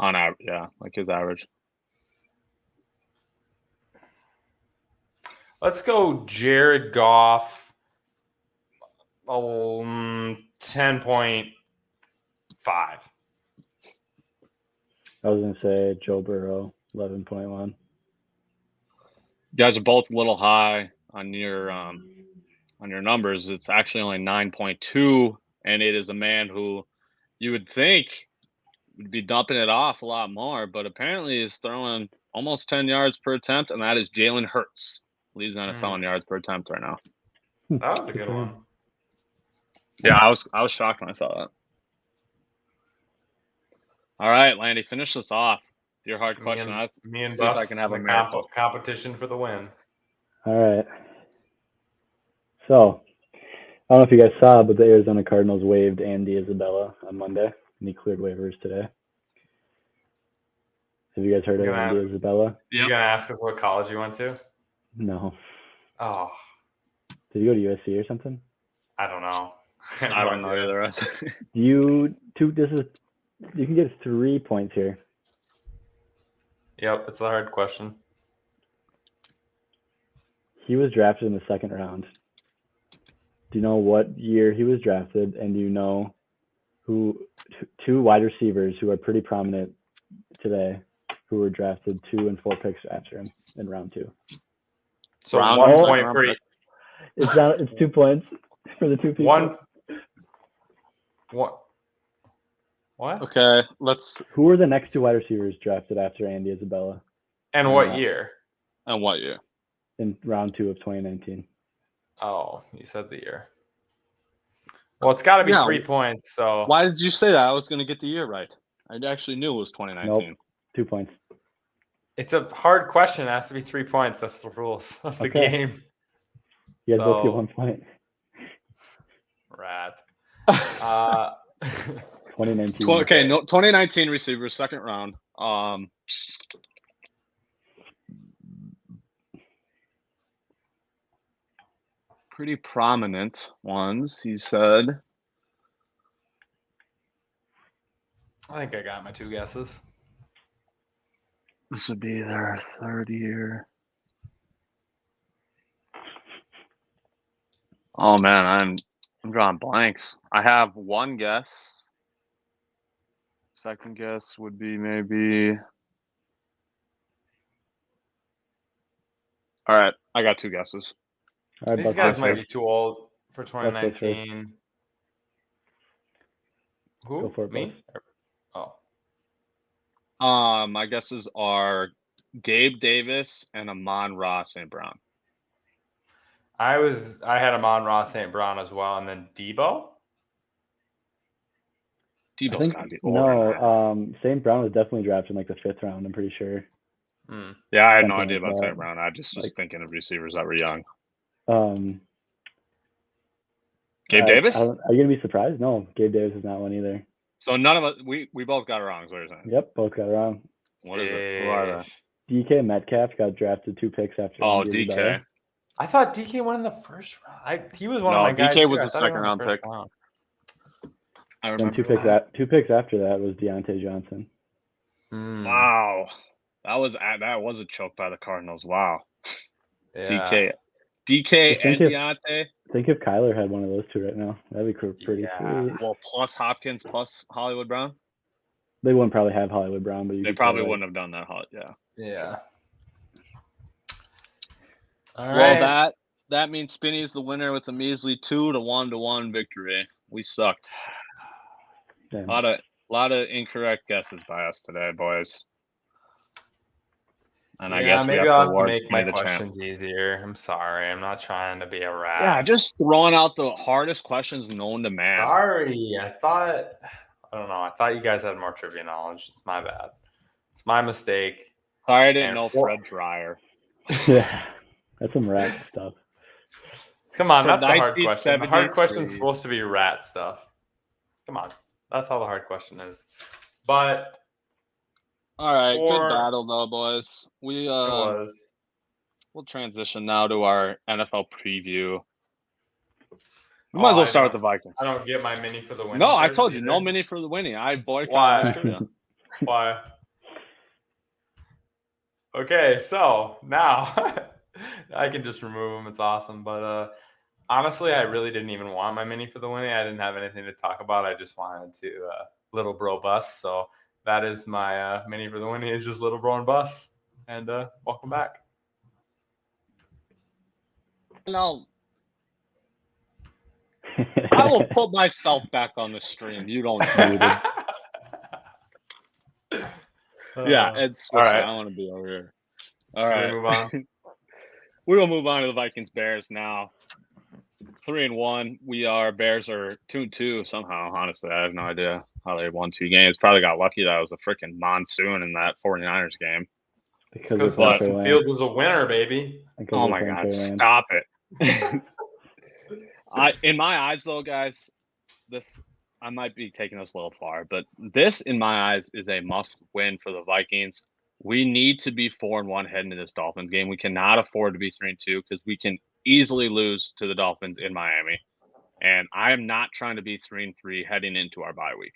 On average, yeah, like his average. Let's go Jared Goff. 10.5. I was gonna say Joe Burrow, 11.1. You guys are both a little high on your numbers. It's actually only 9.2, and it is a man who you would think would be dumping it off a lot more, but apparently is throwing almost 10 yards per attempt, and that is Jalen Hurts. Leads NFL in yards per attempt right now. That was a good one. Yeah, I was shocked when I saw that. All right, Landy, finish this off. Your hard question. Me and see if Bus I can have a competition for the win. All right. So, I don't know if you guys saw, but the Arizona Cardinals waived Andy Isabella on Monday, and he cleared waivers today. Have you guys heard of Andy Isabella? You gonna ask us what college you went to? No. Oh. Did you go to USC or something? I don't know. I don't know either. You can get 3 points here. Yep, it's a hard question. He was drafted in the second round. Do you know what year he was drafted? And do you know who two wide receivers who are pretty prominent today who were drafted 2 and 4 picks after him in round 2? So round 1 point for each. It's 2 points for the 2 people. What? Okay, Who were the next 2 wide receivers drafted after Andy Isabella? And what year? And what year? In round 2 of 2019. Oh, you said the year. Well, it's got to be 3 points. So why did you say that? I was going to get the year right. I actually knew it was 2019. Nope. 2 points. It's a hard question. It has to be 3 points. That's the rules of the game. You guys both get 1 point. Rat. 2019. Okay, 2019 receivers, second round. Pretty prominent ones, he said. I think I got my 2 guesses. This would be their third year. Oh man, I'm drawing blanks. I have 1 guess. Second guess would be maybe. All right, I got 2 guesses. All right, these guys might be too old for 2019. Who? Go for it, me? Bud. Oh. My guesses are Gabe Davis and Amon-Ra St. Brown. I had Amon-Ra St. Brown as well, and then Debo. Debo's gotta be old. No, St. Brown was definitely drafted in like the 5th round. I'm pretty sure. Yeah, I had no idea about St. Brown. I just was thinking of receivers that were young. Gabe Davis? Are you gonna be surprised? No, Gabe Davis is not one either. So none of us, we both got it wrong. Is what you're saying? Yep, both got it wrong. What is it? Who are they? DK Metcalf got drafted 2 picks after. Oh, DK. Isabella. I thought DK won in the first round. He was one of my guys. DK was a second round pick. I remember. And 2 picks after that was Deontay Johnson. Wow, that was a choke by the Cardinals. Wow. Yeah. DK and Deontay. Think if Kyler had one of those 2 right now, that'd be pretty sweet. Well, plus Hopkins, plus Hollywood Brown. They wouldn't probably have Hollywood Brown, but they probably wouldn't have done that. Yeah. All right. Well, that means Spinny is the winner with a measly 2-1 victory. We sucked. Damn. A lot of incorrect guesses by us today, boys. And I guess maybe I'll have to make make my questions easier. I'm sorry. I'm not trying to be a rat. Yeah, just throwing out the hardest questions known to man. Sorry. I don't know. I thought you guys had more trivia knowledge. It's my bad. It's my mistake. Sorry, I didn't know Fred Dryer. Yeah, that's some rat stuff. Come on, that's the hard question. The hard question is supposed to be rat stuff. Come on. That's how the hard question is. But all right, good battle though, boys. It was. We'll transition now to our NFL preview. We might as well start with the Vikings. I don't get my mini for the winning. No, I told you, no mini for the winning. I boycotted Australia. Why? Okay, so now I can just remove them. It's awesome. But honestly, I really didn't even want my mini for the winning. I didn't have anything to talk about. I just wanted to Little Bro Bus. So that is my mini for the winning is just Little Bro and Bus. And welcome back. No. I will put myself back on the stream. You don't need it. Yeah, it's all right. I want to be over here. All right. We move on. We will move on to the Vikings Bears now. 3-1. Bears are 2-2 somehow. Honestly, I have no idea how they won 2 games. Probably got lucky that it was a freaking monsoon in that 49ers game. Because Justin Fields was a winner, baby. Oh my God! Stop it. In my eyes, though, guys, I might be taking this a little far, but this, in my eyes, is a must-win for the Vikings. We need to be 4-1 heading into this Dolphins game. We cannot afford to be 3-2 because we can easily lose to the Dolphins in Miami. And I am not trying to be 3-3 heading into our bye week.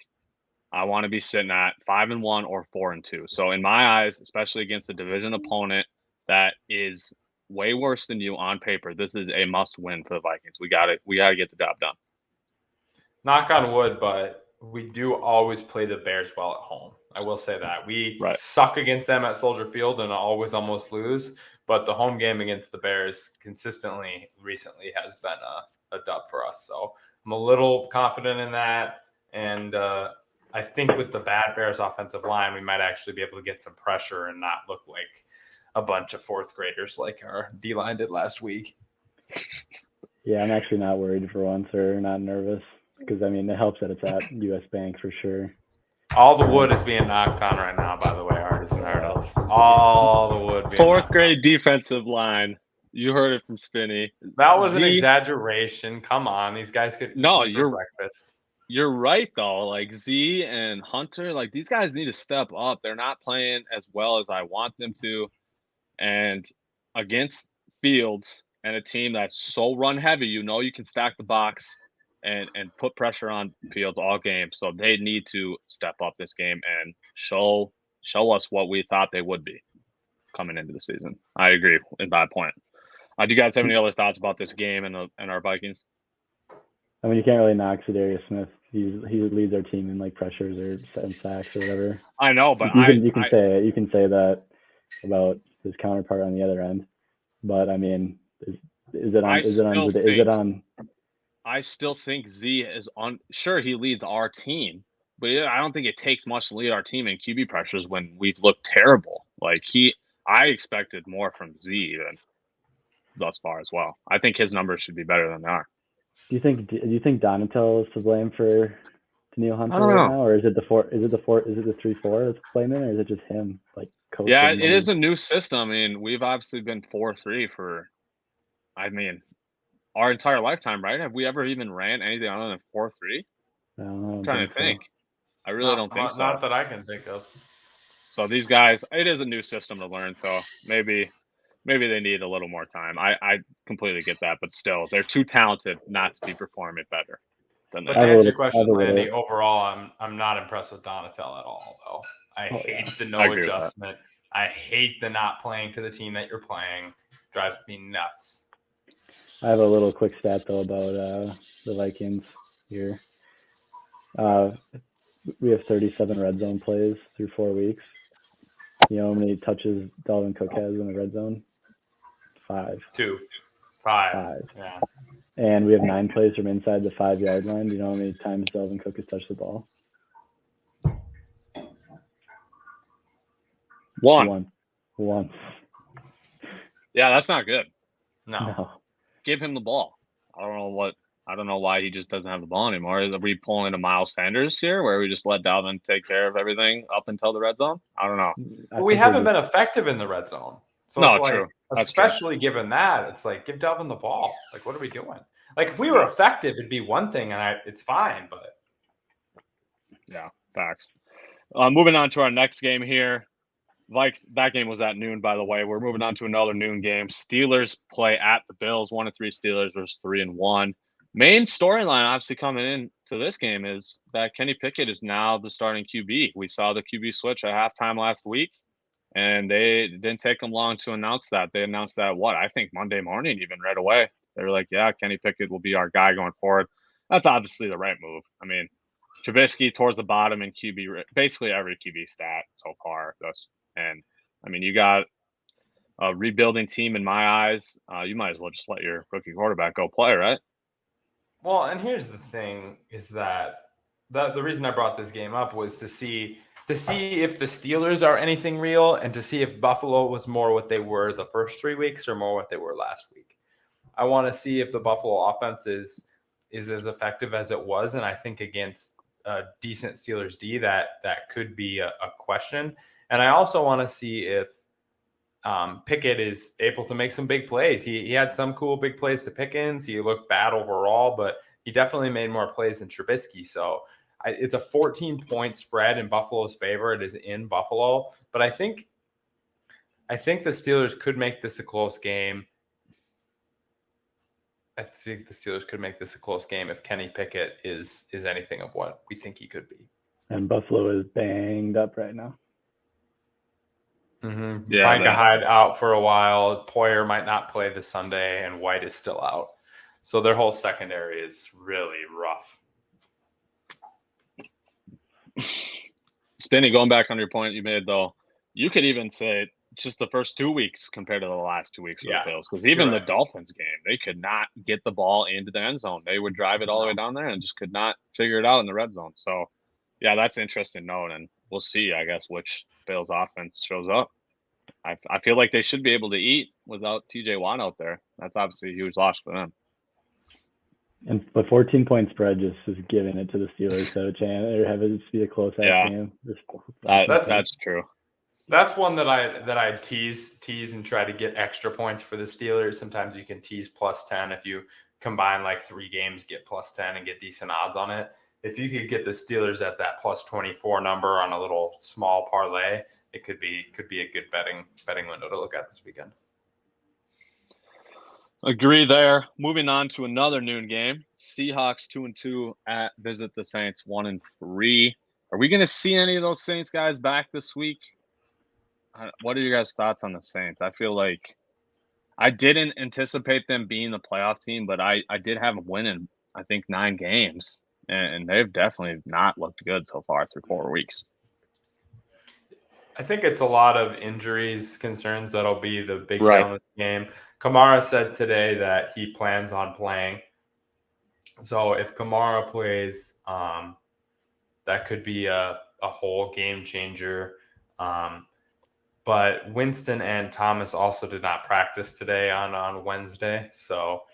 I want to be sitting at 5-1 or 4-2. So in my eyes, especially against a division opponent that is way worse than you on paper, this is a must-win for the Vikings. We got to get the job done. Knock on wood, but we do always play the Bears well at home. I will say that. We suck against them at Soldier Field and always almost lose, but the home game against the Bears consistently recently has been a dub for us. So I'm a little confident in that, and I think with the bad Bears offensive line, we might actually be able to get some pressure and not look like a bunch of fourth graders like our D-line did last week. Yeah, I'm actually not worried for once or not nervous because, I mean, it helps that it's at U.S. Bank for sure. All the wood is being knocked on right now, by the way, Artis and Artis. All the wood being fourth grade defensive line. You heard it from Spinny. That was an exaggeration. Come on. These guys could eat for breakfast. You're right, though. Like Z and Hunter, like these guys need to step up. They're not playing as well as I want them to. And against Fields and a team that's so run heavy, you can stack the box and put pressure on Fields all game. So they need to step up this game and show us what we thought they would be coming into the season. I agree in that point. Do you guys have any other thoughts about this game and our Vikings? I mean, you can't really knock Zadarius Smith. He leads our team in like pressures or sacks or whatever. I know, but you can say that about his counterpart on the other end. But I mean, is it on? I still think Z is on. Sure, he leads our team, but I don't think it takes much to lead our team in QB pressures when we've looked terrible. Like I expected more from Z than thus far as well. I think his numbers should be better than they are. Do you think Donatel is to blame for Daniil Hunter right now, or is it the 3-4 that's blaming, or is it just him like coaching? Yeah, it is a new system. I mean, we've obviously been 4-3 for, our entire lifetime, right? Have we ever even ran anything other than 4-3? I'm trying to think. I really don't think so. Not that I can think of. So these guys, it is a new system to learn. So maybe they need a little more time. I completely get that, but still, they're too talented not to be performing better than But that. to answer your question, Landy, overall, I'm not impressed with Donatel at all, though. I hate the no adjustment. I hate the not playing to the team that you're playing. Drives me nuts. I have a little quick stat, though, about the Vikings here. We have 37 red zone plays through 4 weeks. You know how many touches Dalvin Cook has in the red zone? 5. 2. 5. 5. Yeah. And we have 9 plays from inside the 5-yard line. Do you know how many times Dalvin Cook has touched the ball? 1. once. Yeah, that's not good. No. Give him the ball. I don't know why he just doesn't have the ball anymore. Are we pulling a Miles Sanders here where we just let Dalvin take care of everything up until the red zone? I don't know. But we haven't been effective in the red zone. So No, it's like, true. That's especially given that, it's like, give Dalvin the ball. Like, what are we doing? Like, if we were effective, it'd be one thing, and it's fine, but. Yeah, facts. Moving on to our next game here. Vikes, that game was at noon, by the way. We're moving on to another noon game. Steelers play at the Bills. 1-3 Steelers versus 3-1. Main storyline, obviously, coming into this game is that Kenny Pickett is now the starting QB. We saw the QB switch at halftime last week, and they didn't take them long to announce that. They announced that, I think Monday morning, even right away. They were like, yeah, Kenny Pickett will be our guy going forward. That's obviously the right move. I mean, Trubisky towards the bottom in QB, basically every QB stat so far. And I mean, you got a rebuilding team in my eyes. You might as well just let your rookie quarterback go play, right? Well, and here's the thing: is that the reason I brought this game up was to see if the Steelers are anything real, and to see if Buffalo was more what they were the first 3 weeks or more what they were last week. I want to see if the Buffalo offense is as effective as it was, and I think against a decent Steelers D that could be a question. And I also want to see if Pickett is able to make some big plays. He had some cool big plays to Pickens. He looked bad overall, but he definitely made more plays than Trubisky. So it's a 14-point spread in Buffalo's favor. It is in Buffalo, but I think the Steelers could make this a close game. I think the Steelers could make this a close game if Kenny Pickett is anything of what we think he could be. And Buffalo is banged up right now. Mm-hmm. Yeah, Micah Hyde out for a while. Poyer might not play this Sunday, and White is still out. So their whole secondary is really rough. Spinny, going back on your point you made, though, you could even say just the first 2 weeks compared to the last 2 weeks for the Bills. Because even the Dolphins game, they could not get the ball into the end zone. They would drive it all the way down there and just could not figure it out in the red zone. So, yeah, that's an interesting note, and we'll see, I guess, which Bills offense shows up. I feel like they should be able to eat without TJ Watt out there. That's obviously a huge loss for them. And the 14-point spread just is giving it to the Steelers to have a chance or have it be a close-out game. That's true. That's one that I tease and try to get extra points for the Steelers. Sometimes you can tease +10 if you combine like 3 games, get +10 and get decent odds on it. If you could get the Steelers at that +24 number on a little small parlay, it could be a good betting window to look at this weekend. Agree there. Moving on to another noon game. Seahawks 2-2 at visit the Saints 1-3. Are we going to see any of those Saints guys back this week? What are your guys' thoughts on the Saints? I feel like I didn't anticipate them being the playoff team, but I did have them winning, I think, 9 games. And they've definitely not looked good so far through 4 weeks. I think it's a lot of injuries concerns that'll be the big deal in this game. Kamara said today that he plans on playing. So if Kamara plays, that could be a whole game changer. But Winston and Thomas also did not practice today on Wednesday. So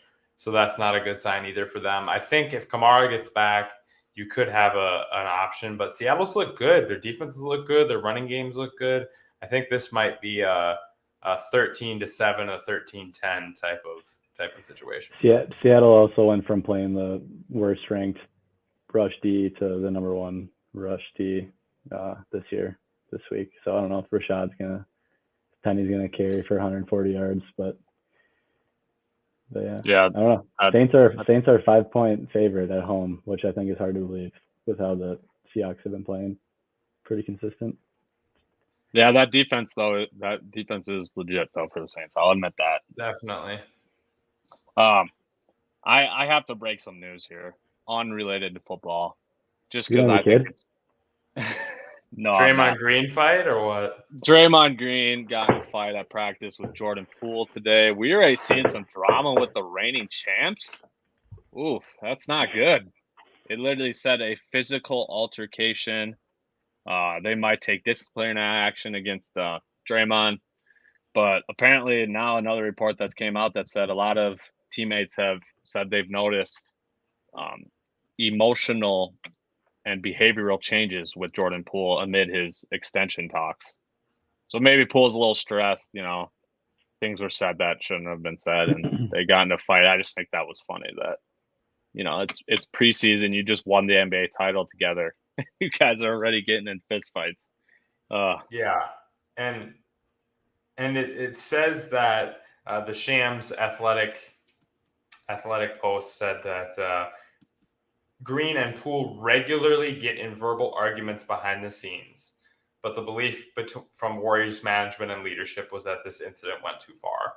that's not a good sign either for them. I think if Kamara gets back, you could have an option, but Seattle's look good. Their defenses look good. Their running games look good. I think this might be a 13-7, a 13-10 type of situation. Yeah, Seattle also went from playing the worst ranked rush D to the number 1 rush D this week. So I don't know if Penny's gonna carry for 140 yards, but yeah, I don't know. Saints are a 5-point favorite at home, which I think is hard to believe with how the Seahawks have been playing. Pretty consistent. Yeah, that defense is legit though for the Saints. I'll admit that. Definitely. I have to break some news here, unrelated to football, just because I think it's no. Draymond Green fight or what? Draymond Green got in a fight at practice with Jordan Poole today. We already seeing some drama with the reigning champs. Oof, that's not good. It literally said a physical altercation. They might take disciplinary action against Draymond. But apparently now another report that's came out that said a lot of teammates have said they've noticed emotional and behavioral changes with Jordan Poole amid his extension talks. So maybe Poole's a little stressed, things were said that shouldn't have been said and they got in a fight. I just think that was funny that, it's preseason. You just won the NBA title together. You guys are already getting in fistfights. Yeah. And it says that the Shams athletic post said that Green and Poole regularly get in verbal arguments behind the scenes, but the belief from Warriors management and leadership was that this incident went too far.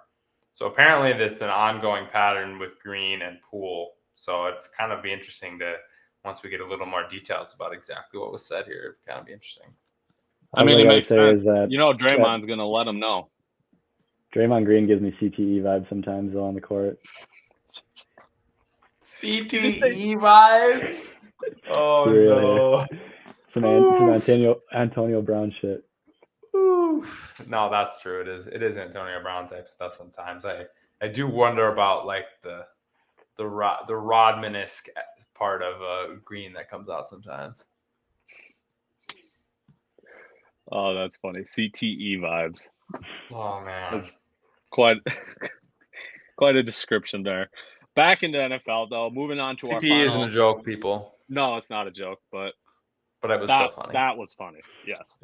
So apparently it's an ongoing pattern with Green and Poole. So it's kind of be interesting to, once we get a little more details about exactly what was said here, it'd kind of be interesting. I mean, it makes sense. Draymond's going to let him know. Draymond Green gives me CTE vibes sometimes though on the court. CTE vibes? Oh, really? No. Some Antonio Brown shit. Oof. No, that's true. It is Antonio Brown type stuff sometimes. I do wonder about like the Rodman-esque part of Green that comes out sometimes. Oh, that's funny. CTE vibes. Oh man, that's quite a description there. Back into NFL though. Moving on to CTE our final. Isn't a joke, people. No, it's not a joke, but it was still funny. That was funny. Yes.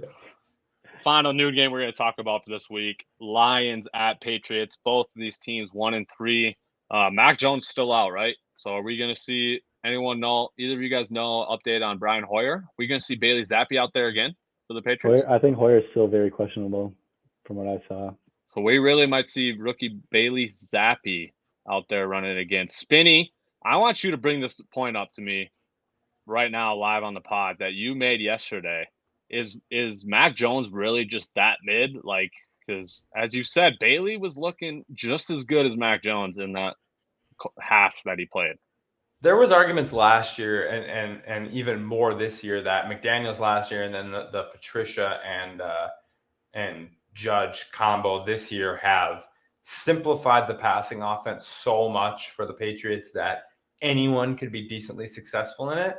Final noon game we're going to talk about for this week: Lions at Patriots. Both of these teams 1-3. Mac Jones still out, right? So are we going to see anyone know? Either of you guys know update on Brian Hoyer? Are we going to see Bailey Zappi out there again for the Patriots? I think Hoyer is still very questionable from what I saw. So we really might see rookie Bailey Zappi out there running again. Spinny, I want you to bring this point up to me right now live on the pod that you made yesterday. Is Mac Jones really just that mid? Like, because as you said, Bailey was looking just as good as Mac Jones in that half that he played. There was arguments last year and even more this year that McDaniels last year and then the Patricia and Judge combo this year have simplified the passing offense so much for the Patriots that anyone could be decently successful in it.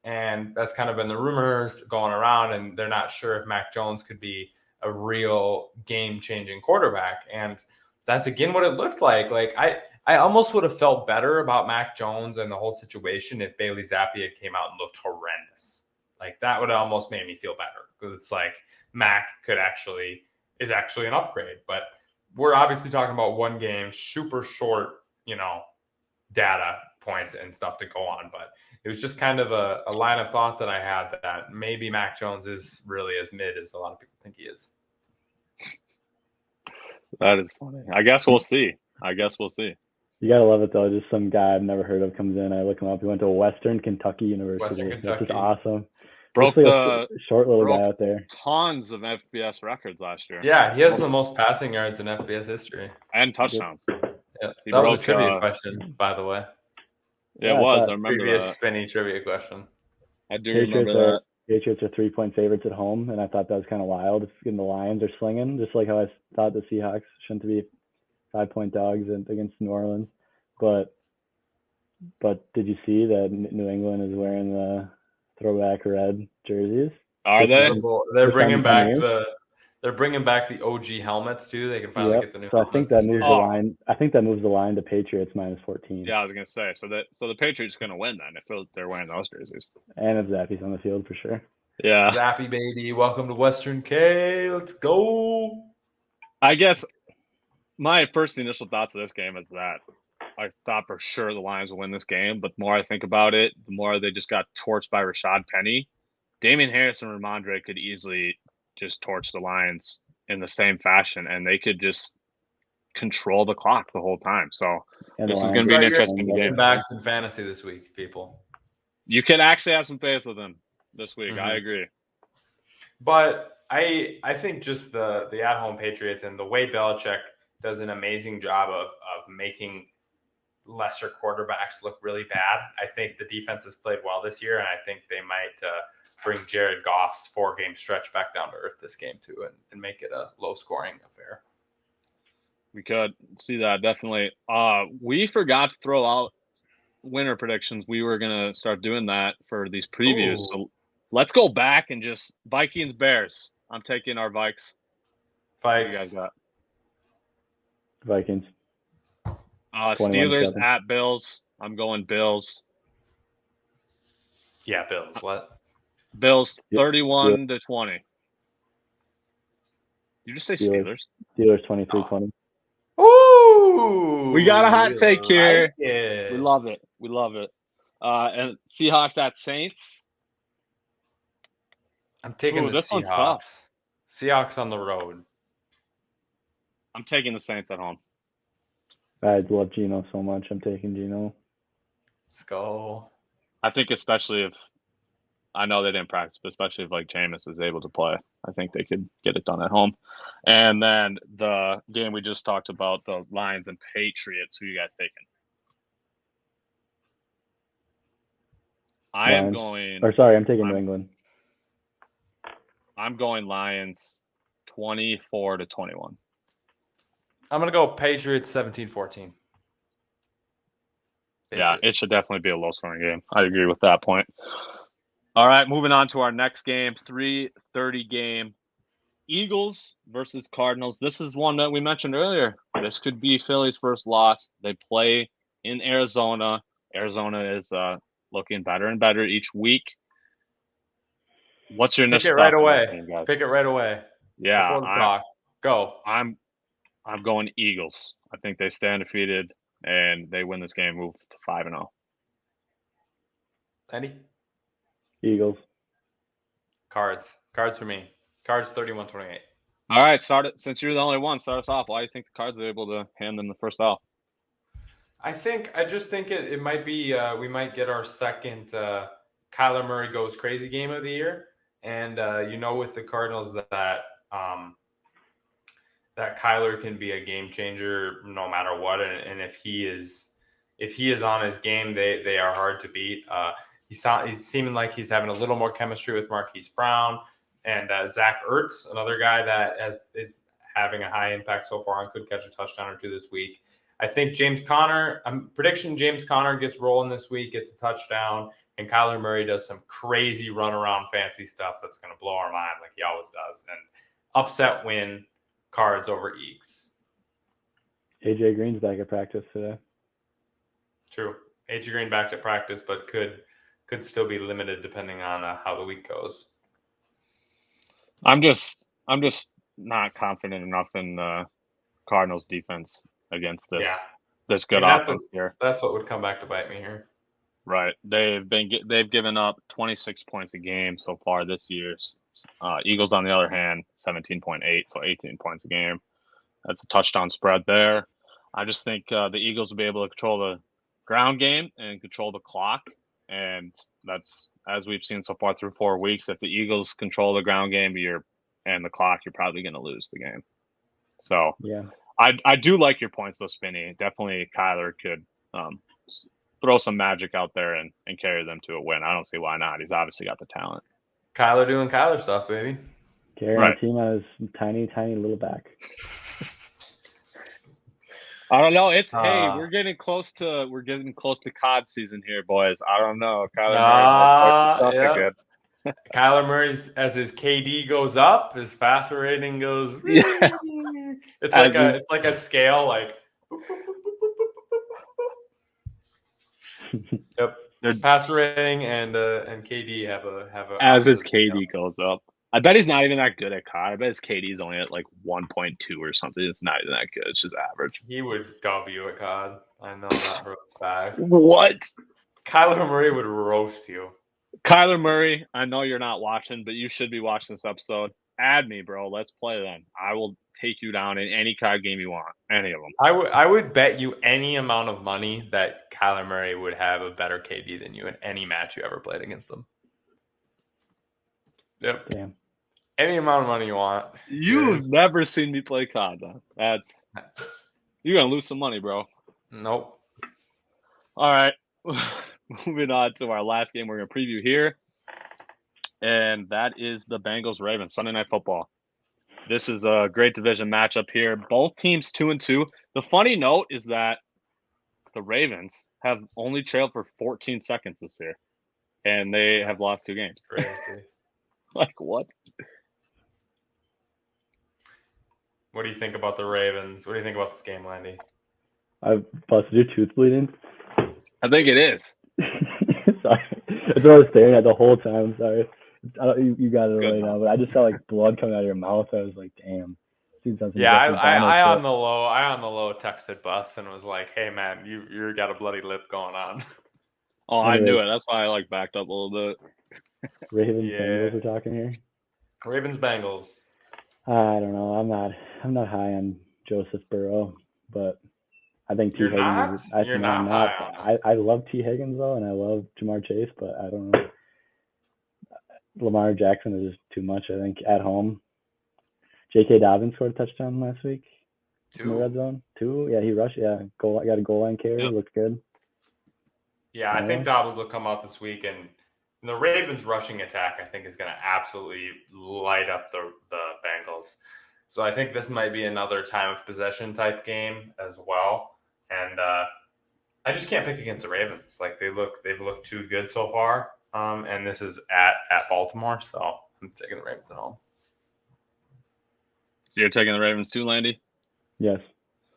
And that's kind of been the rumors going around, and they're not sure if Mac Jones could be a real game-changing quarterback. And that's, again, what it looked like. Like, I almost would have felt better about Mac Jones and the whole situation if Bailey Zappi had came out and looked horrendous. Like, that would have almost made me feel better because it's like Mac is actually an upgrade. But we're obviously talking about one game, super short, data points and stuff to go on. But it was just kind of a line of thought that I had that maybe Mac Jones is really as mid as a lot of people think he is. That is funny. I guess we'll see. You gotta love it though. Just some guy I've never heard of comes in. I look him up. He went to Western Kentucky University. That's just awesome. Broke a short little guy out there. Tons of FBS records last year. Yeah, he has the most passing yards in FBS history and touchdowns. Yeah, that was a trivia question, by the way. Yeah, it was. I remember previous that. Spinny trivia question. I do remember that. Patriots are 3-point favorites at home, and I thought that was kind of wild. The Lions are slinging, just like how I thought the Seahawks shouldn't be 5-point dogs against New Orleans. But did you see that New England is wearing the throwback red jerseys? Are they? They're bringing back the OG helmets too. They can finally get the new. So I think that moves the line. I think that moves the line to Patriots -14. Yeah, I was gonna say. So the Patriots are gonna win then if they're wearing those jerseys. And if Zappi's on the field for sure. Yeah. Zappi baby, welcome to Western K. Let's go. I guess my first initial thoughts of this game is that I thought for sure the Lions will win this game, but the more I think about it, the more they just got torched by Rashad Penny. Damian Harris and Ramondre could easily just torch the Lions in the same fashion, and they could just control the clock the whole time. So this is going to be an interesting game. Backs in fantasy this week, people. You can actually have some faith with them this week. Mm-hmm. I agree. But I think just the at-home Patriots and the way Belichick does an amazing job of making lesser quarterbacks look really bad. I think the defense has played well this year, and I think they might bring Jared Goff's 4-game stretch back down to earth this game too and make it a low-scoring affair. We could see that, definitely. We forgot to throw out winner predictions. We were going to start doing that for these previews. Ooh. So let's go back and just Vikings Bears. I'm taking our Vikes. What you guys got? Vikings. Steelers at Bills. I'm going Bills. Yeah, Bills. What? Bills 31-20. You just say Steelers? Steelers 23-20. Ooh! We got a hot take here. It. We love it. We love it. And Seahawks at Saints. I'm taking the this one's tough. Seahawks. Seahawks on the road. I'm taking the Saints at home. I love Geno so much. I'm taking Geno. Let's go. I think especially if I know they didn't practice, but especially if like Jameis is able to play, I think they could get it done at home. And then the game we just talked about, the Lions and Patriots. Who you guys taking? I'm taking New England. I'm going Lions 24-21. I'm going to go Patriots 17-14. Yeah, it should definitely be a low-scoring game. I agree with that point. All right, moving on to our next game, 3:30 game. Eagles versus Cardinals. This is one that we mentioned earlier. This could be Philly's first loss. They play in Arizona. Arizona is looking better and better each week. What's your initial thoughts on this game, guys? Pick it right away. Yeah, before the clock. Go. I'm going Eagles. I think they stay undefeated and they win this game, move to 5-0. Andy? Eagles. Cards for me. Cards 31-28. All right, start it. Since you're the only one, start us off. Why do you think the Cards are able to hand them the first out? I just think it might be we might get our second Kyler Murray goes crazy game of the year, and with the Cardinals that Kyler can be a game changer no matter what, and if he is on his game, they are hard to beat. He's seeming like he's having a little more chemistry with Marquise Brown and Zach Ertz, another guy that is having a high impact so far and could catch a touchdown or two this week. I think prediction James Conner gets rolling this week, gets a touchdown, and Kyler Murray does some crazy runaround fancy stuff that's going to blow our mind like he always does. And upset win, Cards over Eagles. AJ Green's back at practice today. True. AJ Green back at practice, but could still be limited depending on how the week goes. I'm just not confident enough in the Cardinals defense against this good offense here. That's what would come back to bite me here. Right. They've given up 26 points a game so far this year. Eagles, on the other hand, 17.8, so 18 points a game. That's a touchdown spread there. I just think the Eagles will be able to control the ground game and control the clock. And that's, as we've seen so far through 4 weeks, if the Eagles control the ground game and the clock, you're probably going to lose the game. So yeah, I do like your points, though, Spinny. Definitely Kyler could throw some magic out there and carry them to a win. I don't see why not. He's obviously got the talent. Kyler doing Kyler stuff, baby. Carrying the team on his tiny, tiny little back. I don't know. It's we're getting close to COD season here, boys. I don't know. Kyler Murray good. Kyler Murray's, as his KD goes up, his passer rating goes. Yeah. It's like a scale, like. Yep. Passer rating and KD have a as his KD goes up. I bet he's not even that good at COD. I bet his KD is only at like 1.2 or something. It's not even that good. It's just average. He would W at COD. I know that for a fact. What? Kyler Murray would roast you. Kyler Murray, I know you're not watching, but you should be watching this episode. Add me, bro. Let's play then. I will take you down in any COD game you want. Any of them. I would bet you any amount of money that Kyler Murray would have a better KD than you in any match you ever played against them. Yep. Damn. Any amount of money you want. You've never seen me play COD, though. You're gonna lose some money, bro. Nope. All right. Moving on to our last game we're gonna preview here. And that is the Bengals Ravens, Sunday Night Football. This is a great division matchup here. Both teams 2-2. The funny note is that the Ravens have only trailed for 14 seconds this year, and they have lost 2 games. Crazy. Like, what? What do you think about the Ravens? What do you think about this game, Landy? I've busted your tooth bleeding. I think it is. Sorry. That's what I was staring at the whole time. Sorry. You got it It's right good, now, but I just saw like blood coming out of your mouth. I was like, damn. Yeah, I on the low texted Bus and was like, hey man, you got a bloody lip going on. Oh, I knew it. That's why I like backed up a little bit. Ravens Bengals we're talking here. Ravens Bengals. I don't know. I'm not high on Joseph Burrow, but I think T. You're Higgins. not? You're not high on I love T. Higgins though, and I love Jamar Chase, but I don't know. Lamar Jackson is just too much. I think at home. J.K. Dobbins scored a touchdown last week. 2 in the red zone. 2, yeah, he rushed. Yeah, got a goal line carry. Yep. Looked good. Yeah, I think Dobbins will come out this week, and the Ravens' rushing attack, I think, is going to absolutely light up the Bengals. So I think this might be another time of possession type game as well. And I just can't pick against the Ravens. Like they've looked too good so far. And this is at Baltimore, so I'm taking the Ravens at home. You're taking the Ravens too, Landy? Yes.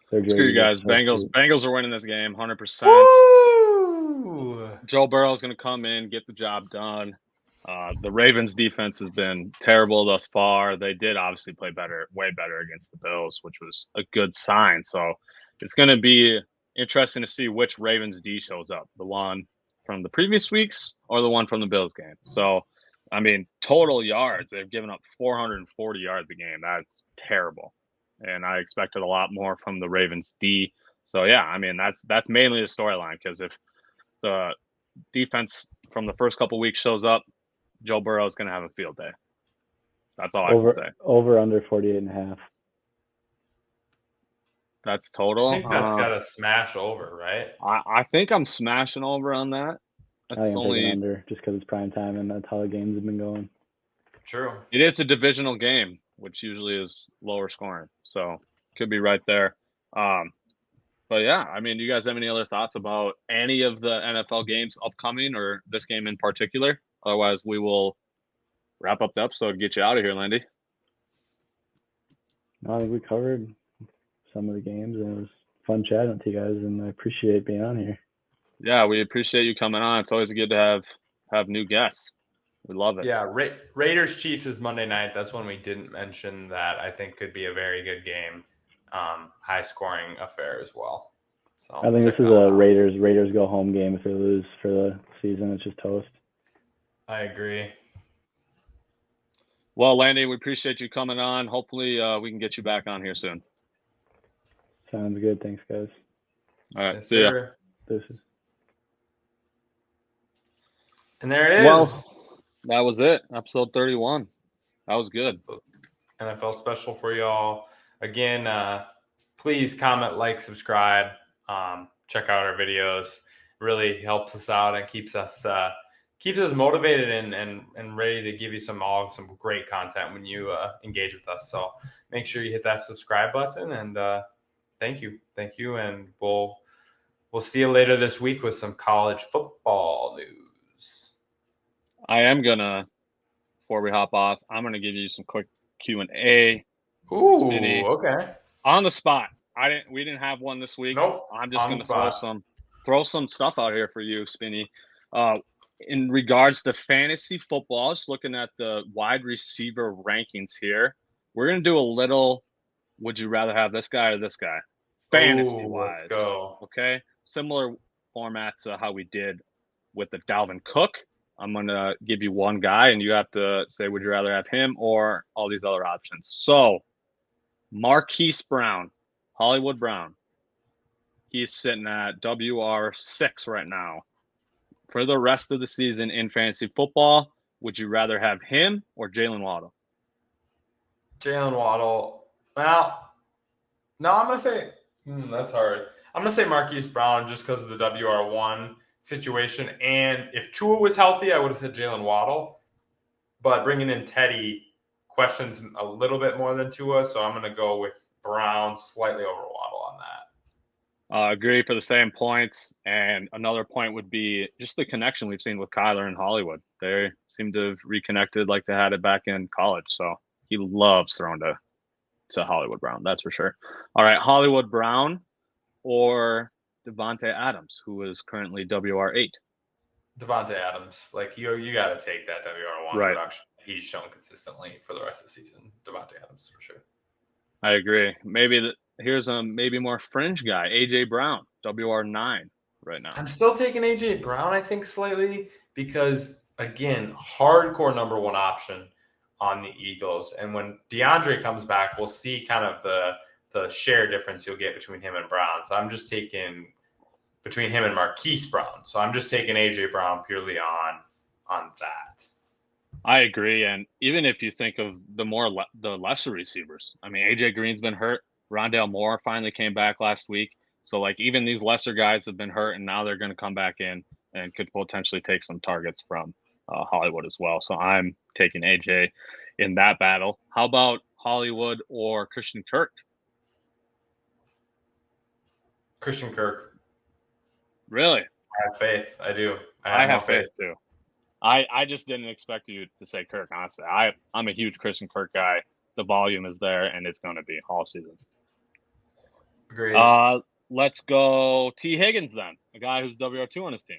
Screw you guys. Bengals are winning this game 100%. Woo! Joe Burrow is going to come in, get the job done. The Ravens defense has been terrible thus far. They did obviously play way better against the Bills, which was a good sign. So it's going to be interesting to see which Ravens D shows up, the one from the previous weeks or the one from the Bills game. So, I mean, total yards, they've given up 440 yards a game. That's terrible. And I expected a lot more from the Ravens D. So, yeah, I mean, that's mainly the storyline, because if the defense from the first couple weeks shows up, Joe Burrow is going to have a field day. That's all I can say. Over under 48.5. That's total. I think that's got to smash over, right? I think I'm smashing over on that. I think I'm taking under just because it's prime time and that's how the games have been going. True. It is a divisional game, which usually is lower scoring. So could be right there. But yeah, I mean, do you guys have any other thoughts about any of the NFL games upcoming or this game in particular? Otherwise, we will wrap up the episode and get you out of here, Landy. No, I think we covered some of the games, and it was fun chatting with you guys, and I appreciate being on here. Yeah, we appreciate you coming on. It's always good to have new guests. We love it. Yeah, Raiders Chiefs is Monday night. That's one we didn't mention that I think could be a very good game. High scoring affair as well. So I think this is a Raiders go home game. If they lose for the season, it's just toast. I agree. Well, Landy, we appreciate you coming on. Hopefully we can get you back on here soon. Sounds good. Thanks, guys. All right. Yes, See ya. And there it is. Well, that was it. Episode 31. That was good. NFL special for y'all. Again, please comment, like, subscribe, check out our videos. Really helps us out and keeps us motivated and ready to give you some great content when you engage with us. So make sure you hit that subscribe button, and thank you, and we'll see you later this week with some college football news. I am gonna, before we hop off, I'm gonna give you some quick Q&A. Ooh, Spinny. Okay. On the spot. We didn't have one this week. Nope. I'm just gonna throw some stuff out here for you, Spinny. In regards to fantasy football, just looking at the wide receiver rankings here, we're gonna do a little. Would you rather have this guy or this guy? Fantasy wise. Let's go. Okay. Similar format to how we did with the Dalvin Cook. I'm going to give you one guy, and you have to say, would you rather have him or all these other options? So, Marquise Brown, Hollywood Brown. He's sitting at WR6 right now. For the rest of the season in fantasy football, would you rather have him or Jalen Waddle? Jalen Waddle. Well, no, I'm going to say that's hard. I'm going to say Marquise Brown just because of the WR1 situation. And if Tua was healthy, I would have said Jalen Waddle. But bringing in Teddy questions a little bit more than Tua, so I'm going to go with Browns slightly over Waddle on that. Agree for the same points. And another point would be just the connection we've seen with Kyler and Hollywood. They seem to have reconnected like they had it back in college. So he loves throwing to Hollywood Brown. That's for sure. All right, Hollywood Brown or Devontae Adams, who is currently WR8. Devontae Adams, like you got to take that WR1 production he's shown consistently for the rest of the season. Devontae Adams for sure. I agree. Here's a maybe more fringe guy, AJ Brown, WR9 right now. I'm still taking AJ Brown, I think, slightly because again, hardcore number one option on the Eagles, and when DeAndre comes back, we'll see kind of the share difference you'll get between him and Brown. So I'm just taking between him and Marquise Brown. So I'm just taking AJ Brown purely on that. I agree. And even if you think of the lesser receivers, I mean, AJ Green's been hurt. Rondale Moore finally came back last week. So like even these lesser guys have been hurt and now they're going to come back in and could potentially take some targets from Hollywood as well. So I'm taking AJ in that battle. How about Hollywood or Christian Kirk? Christian Kirk. Really? I have faith. I do. I have faith too. I just didn't expect you to say Kirk, honestly. I'm a huge Christian Kirk guy. The volume is there, and it's going to be all season. Agreed. Let's go T. Higgins then, a guy who's WR2 on his team.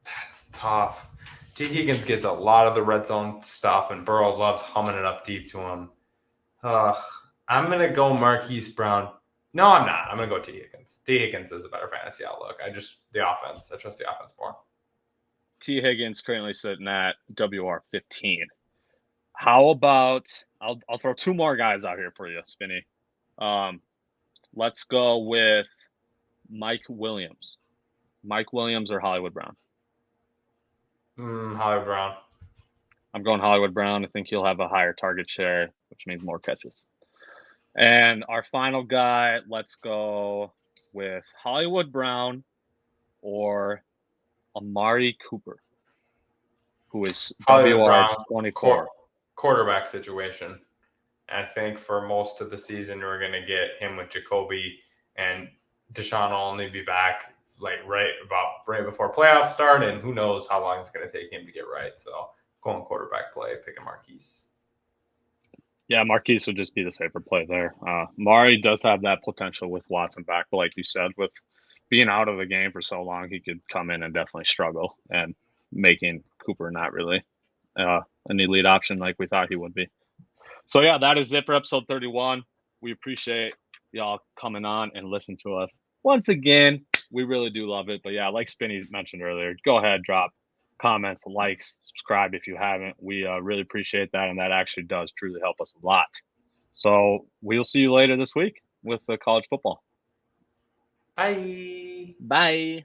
That's tough. T. Higgins gets a lot of the red zone stuff, and Burrow loves humming it up deep to him. I'm going to go Marquise Brown. No, I'm not. I'm going to go T. Higgins. T. Higgins is a better fantasy outlook. The offense. I trust the offense more. T. Higgins currently sitting at WR15. How about I'll throw two more guys out here for you, Spinny. Let's go with Mike Williams. Mike Williams or Hollywood Brown? Hollywood Brown. I'm going Hollywood Brown. I think he'll have a higher target share, which means more catches. And our final guy, let's go with Hollywood Brown or Amari Cooper, who is WR24. Quarterback situation. I think for most of the season, we're going to get him with Jacoby, and Deshaun will only be back like right before playoffs start, and who knows how long it's going to take him to get right. So going quarterback play, picking Marquise. Yeah, Marquise would just be the safer play there. Mari does have that potential with Watson back, but like you said, with being out of the game for so long, he could come in and definitely struggle, and making Cooper not really an elite option like we thought he would be. So yeah, that is it for episode 31. We appreciate y'all coming on and listening to us once again. We really do love it. But yeah, like Spinny mentioned earlier, go ahead, drop comments, likes, subscribe if you haven't. We really appreciate that, and that actually does truly help us a lot. So we'll see you later this week with the college football. Bye. Bye.